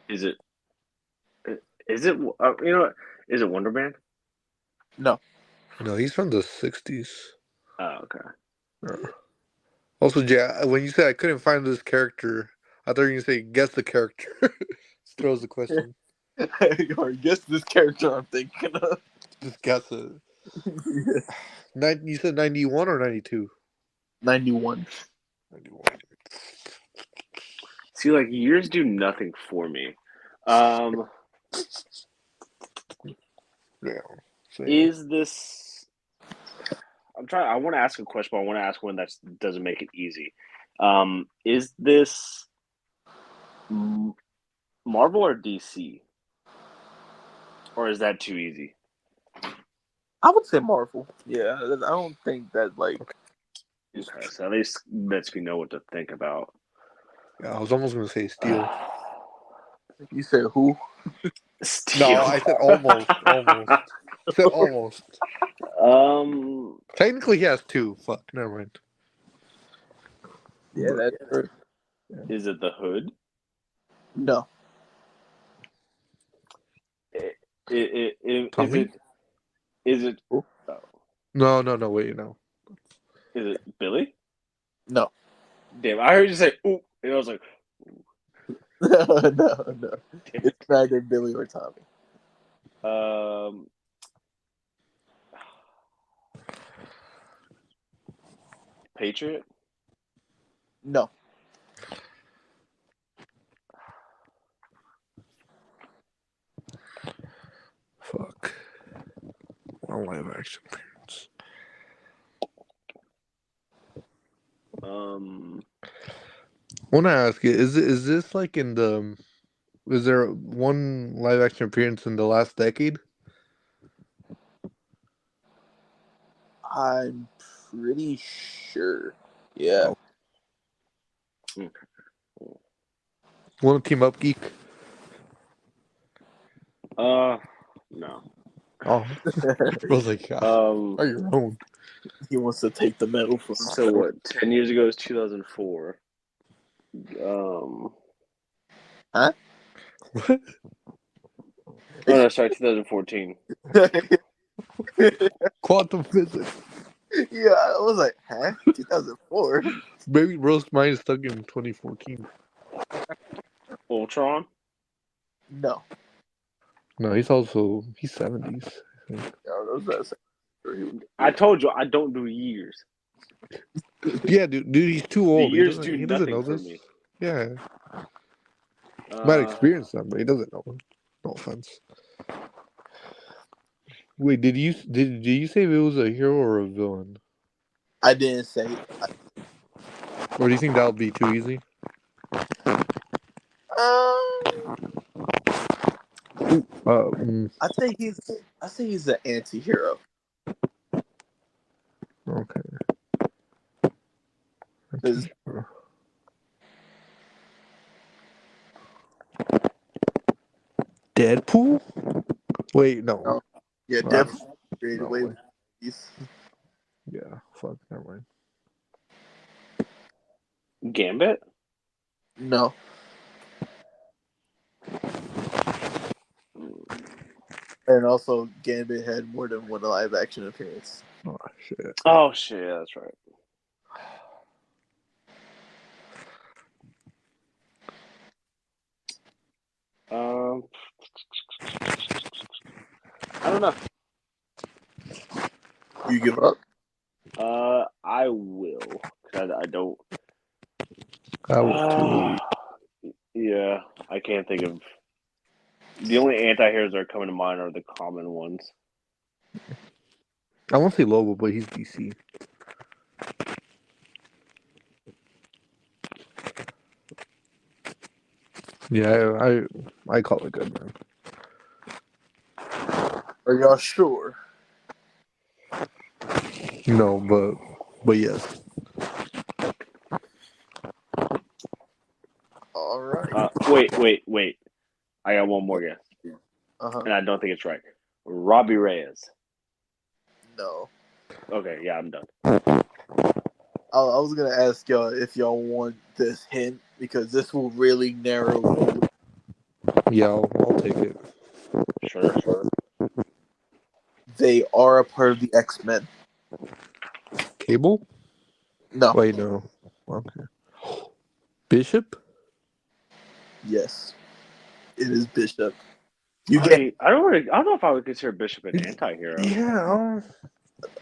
Is it? Is it? You know what? Is it Wonder Man? No. No, he's from the '60s. Oh, okay. Also, Jay, when you said I couldn't find this character, I thought you were gonna say guess the character. Just throws the question. Or guess this character I'm thinking of. Just guess it. You said 91 or 92? 91. 91. See, like years do nothing for me. Um, Yeah. Same. is this? I'm trying. I want to ask a question, but I want to ask one that doesn't make it easy. Is this Marvel or DC, or is that too easy? I would say Marvel. Yeah, I don't think that like is Okay, so at least lets me know what to think about. Yeah, I was almost gonna say Steel. you said who? No, Steel. I said almost. Almost. I said almost. um, Technically, he has two. Fuck, never mind. Yeah, But that's true. is it the Hood? No. If Tommy? it is it Oh, oh, No, wait, no. is it Billy? no. Damn, I heard you say ooh, and I was like, No. damn It's neither Billy or Tommy. it. Patriot. No. Fuck. One live action appearance. I want to ask you: is this like in the? Is there one live action appearance in the last decade? I'm pretty sure. Yeah. Oh, want to team up, geek? No. Oh, I was like, Um, are your own? He wants to take the medal for so himself. what? 10 years ago is 2004. Um, Huh? What? oh no, sorry, 2014. Quantum physics. Yeah, I was like, huh? 2004? Maybe roast mine is stuck in 2014. Ultron. No. No, he's 70s. I think. Yeah, those guys. I told you I don't do years. Yeah, dude, he's too The old. He years doesn't do he doesn't nothing know for this. me. Yeah, might Uh, experience them, but he doesn't know them. No offense. Wait, did you say if it was a hero or a villain, I didn't say. or do you think that would be too easy? Um, Mm, I say he's an anti-hero. okay. 'Cause Deadpool? Wait, no. yeah, I don't, Deadpool created no way way. more movies. Yeah, fuck, never mind. Gambit. No, and also Gambit had more than one live action appearance. Oh shit. Oh shit, yeah, that's right. Um, I don't know. You give up? I will because I don't. I will too. Yeah, I can't think of the only anti-heroes that are coming to mind are the common ones. I won't say Lobo, but he's DC. Yeah, I call it good, man. Are y'all sure? No, but yes. All right. Wait. I got one more guess, Uh-huh. and I don't think it's right. Robbie Reyes. No. Okay, yeah, I'm done. I was gonna ask y'all if y'all want this hint because this will really narrow. Yeah, I'll take it. Sure. They are a part of the X-Men. Cable? No. Wait, no. Okay. Bishop? Yes, it is Bishop. You get. I don't know if I would consider Bishop an anti-hero. Yeah.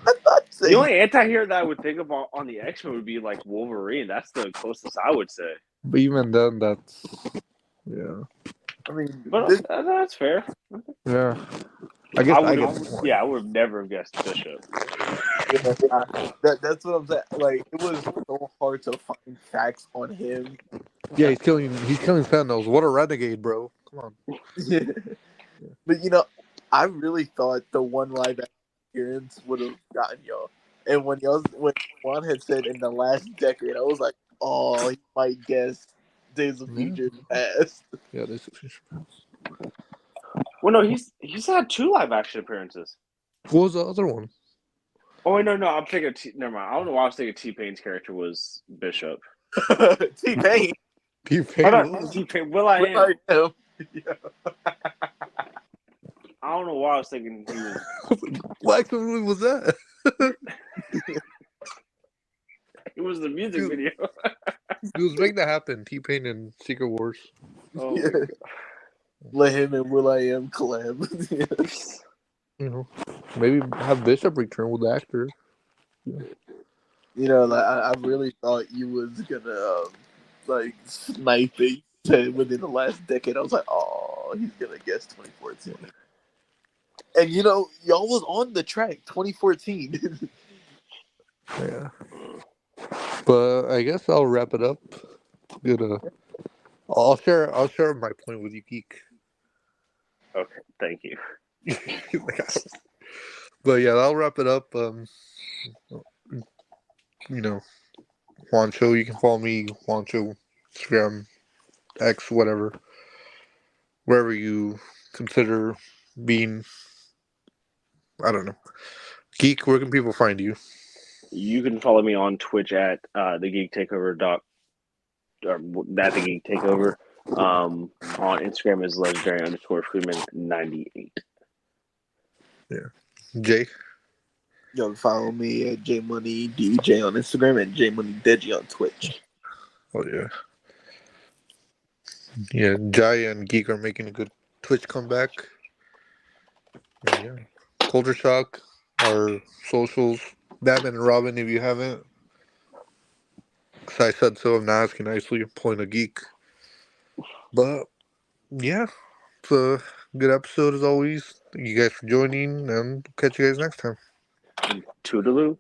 I'd The say only anti-hero that I would think of on the X-Men would be like Wolverine. That's the closest I would say. But even then, that's yeah. I mean, But this, that's fair. Yeah. I guess I I would get have, the point. yeah, I would have never guessed Bishop. yeah, that's what I'm saying. Like, it was so hard to find facts on him. Yeah, he's killing Sentinels. What a renegade, bro. Come on. But I really thought the one live action appearance would have gotten y'all. And when Juan had said in the last decade, I was like, oh, he might guess Days of Yeah. Future Past. Yeah, this is Well, no, he's had 2 live-action appearances. What was the other one? Oh wait, no, I'm thinking. Never mind. I don't know why I was thinking T Pain's character was Bishop. T Pain. T Oh Pain. no, T Pain. Will I Will am. I am. Yeah. I don't know why I was thinking he was. What action movie was that? It was the music Dude, video. he was Make That Happen. T-Pain and Secret Wars. Oh Yeah. my god. Let him and Will I Am collab. You know, maybe have Bishop return with the actor. You know, like I really thought you was gonna like snipe it. You said within the last decade. I was like, oh, he's gonna guess 2014. And you know, y'all was on the track 2014. Yeah. But I guess I'll wrap it up. Good. I'll share my point with you, Geek. Okay, thank you. But yeah, I'll wrap it up. You know, Juancho, you can follow me, Juancho, Instagram, X, whatever, wherever you consider being. I don't know. Geek, where can people find you? You can follow me on Twitch at the Geek Takeover or at the Geek Takeover. On Instagram is legendary_Freeman98. Yeah. Jay? Y'all can follow me at JMoneyDJ on Instagram and JMoneyDigi on Twitch. Oh, yeah. Yeah, Jai and Geek are making a good Twitch comeback. And yeah. Culture Shock, our socials. Batman and Robin, if you haven't. Because I said so, I'm not asking nicely, point a geek. But yeah, it's a good episode as always. Thank you guys for joining, and catch you guys next time. Toodaloo.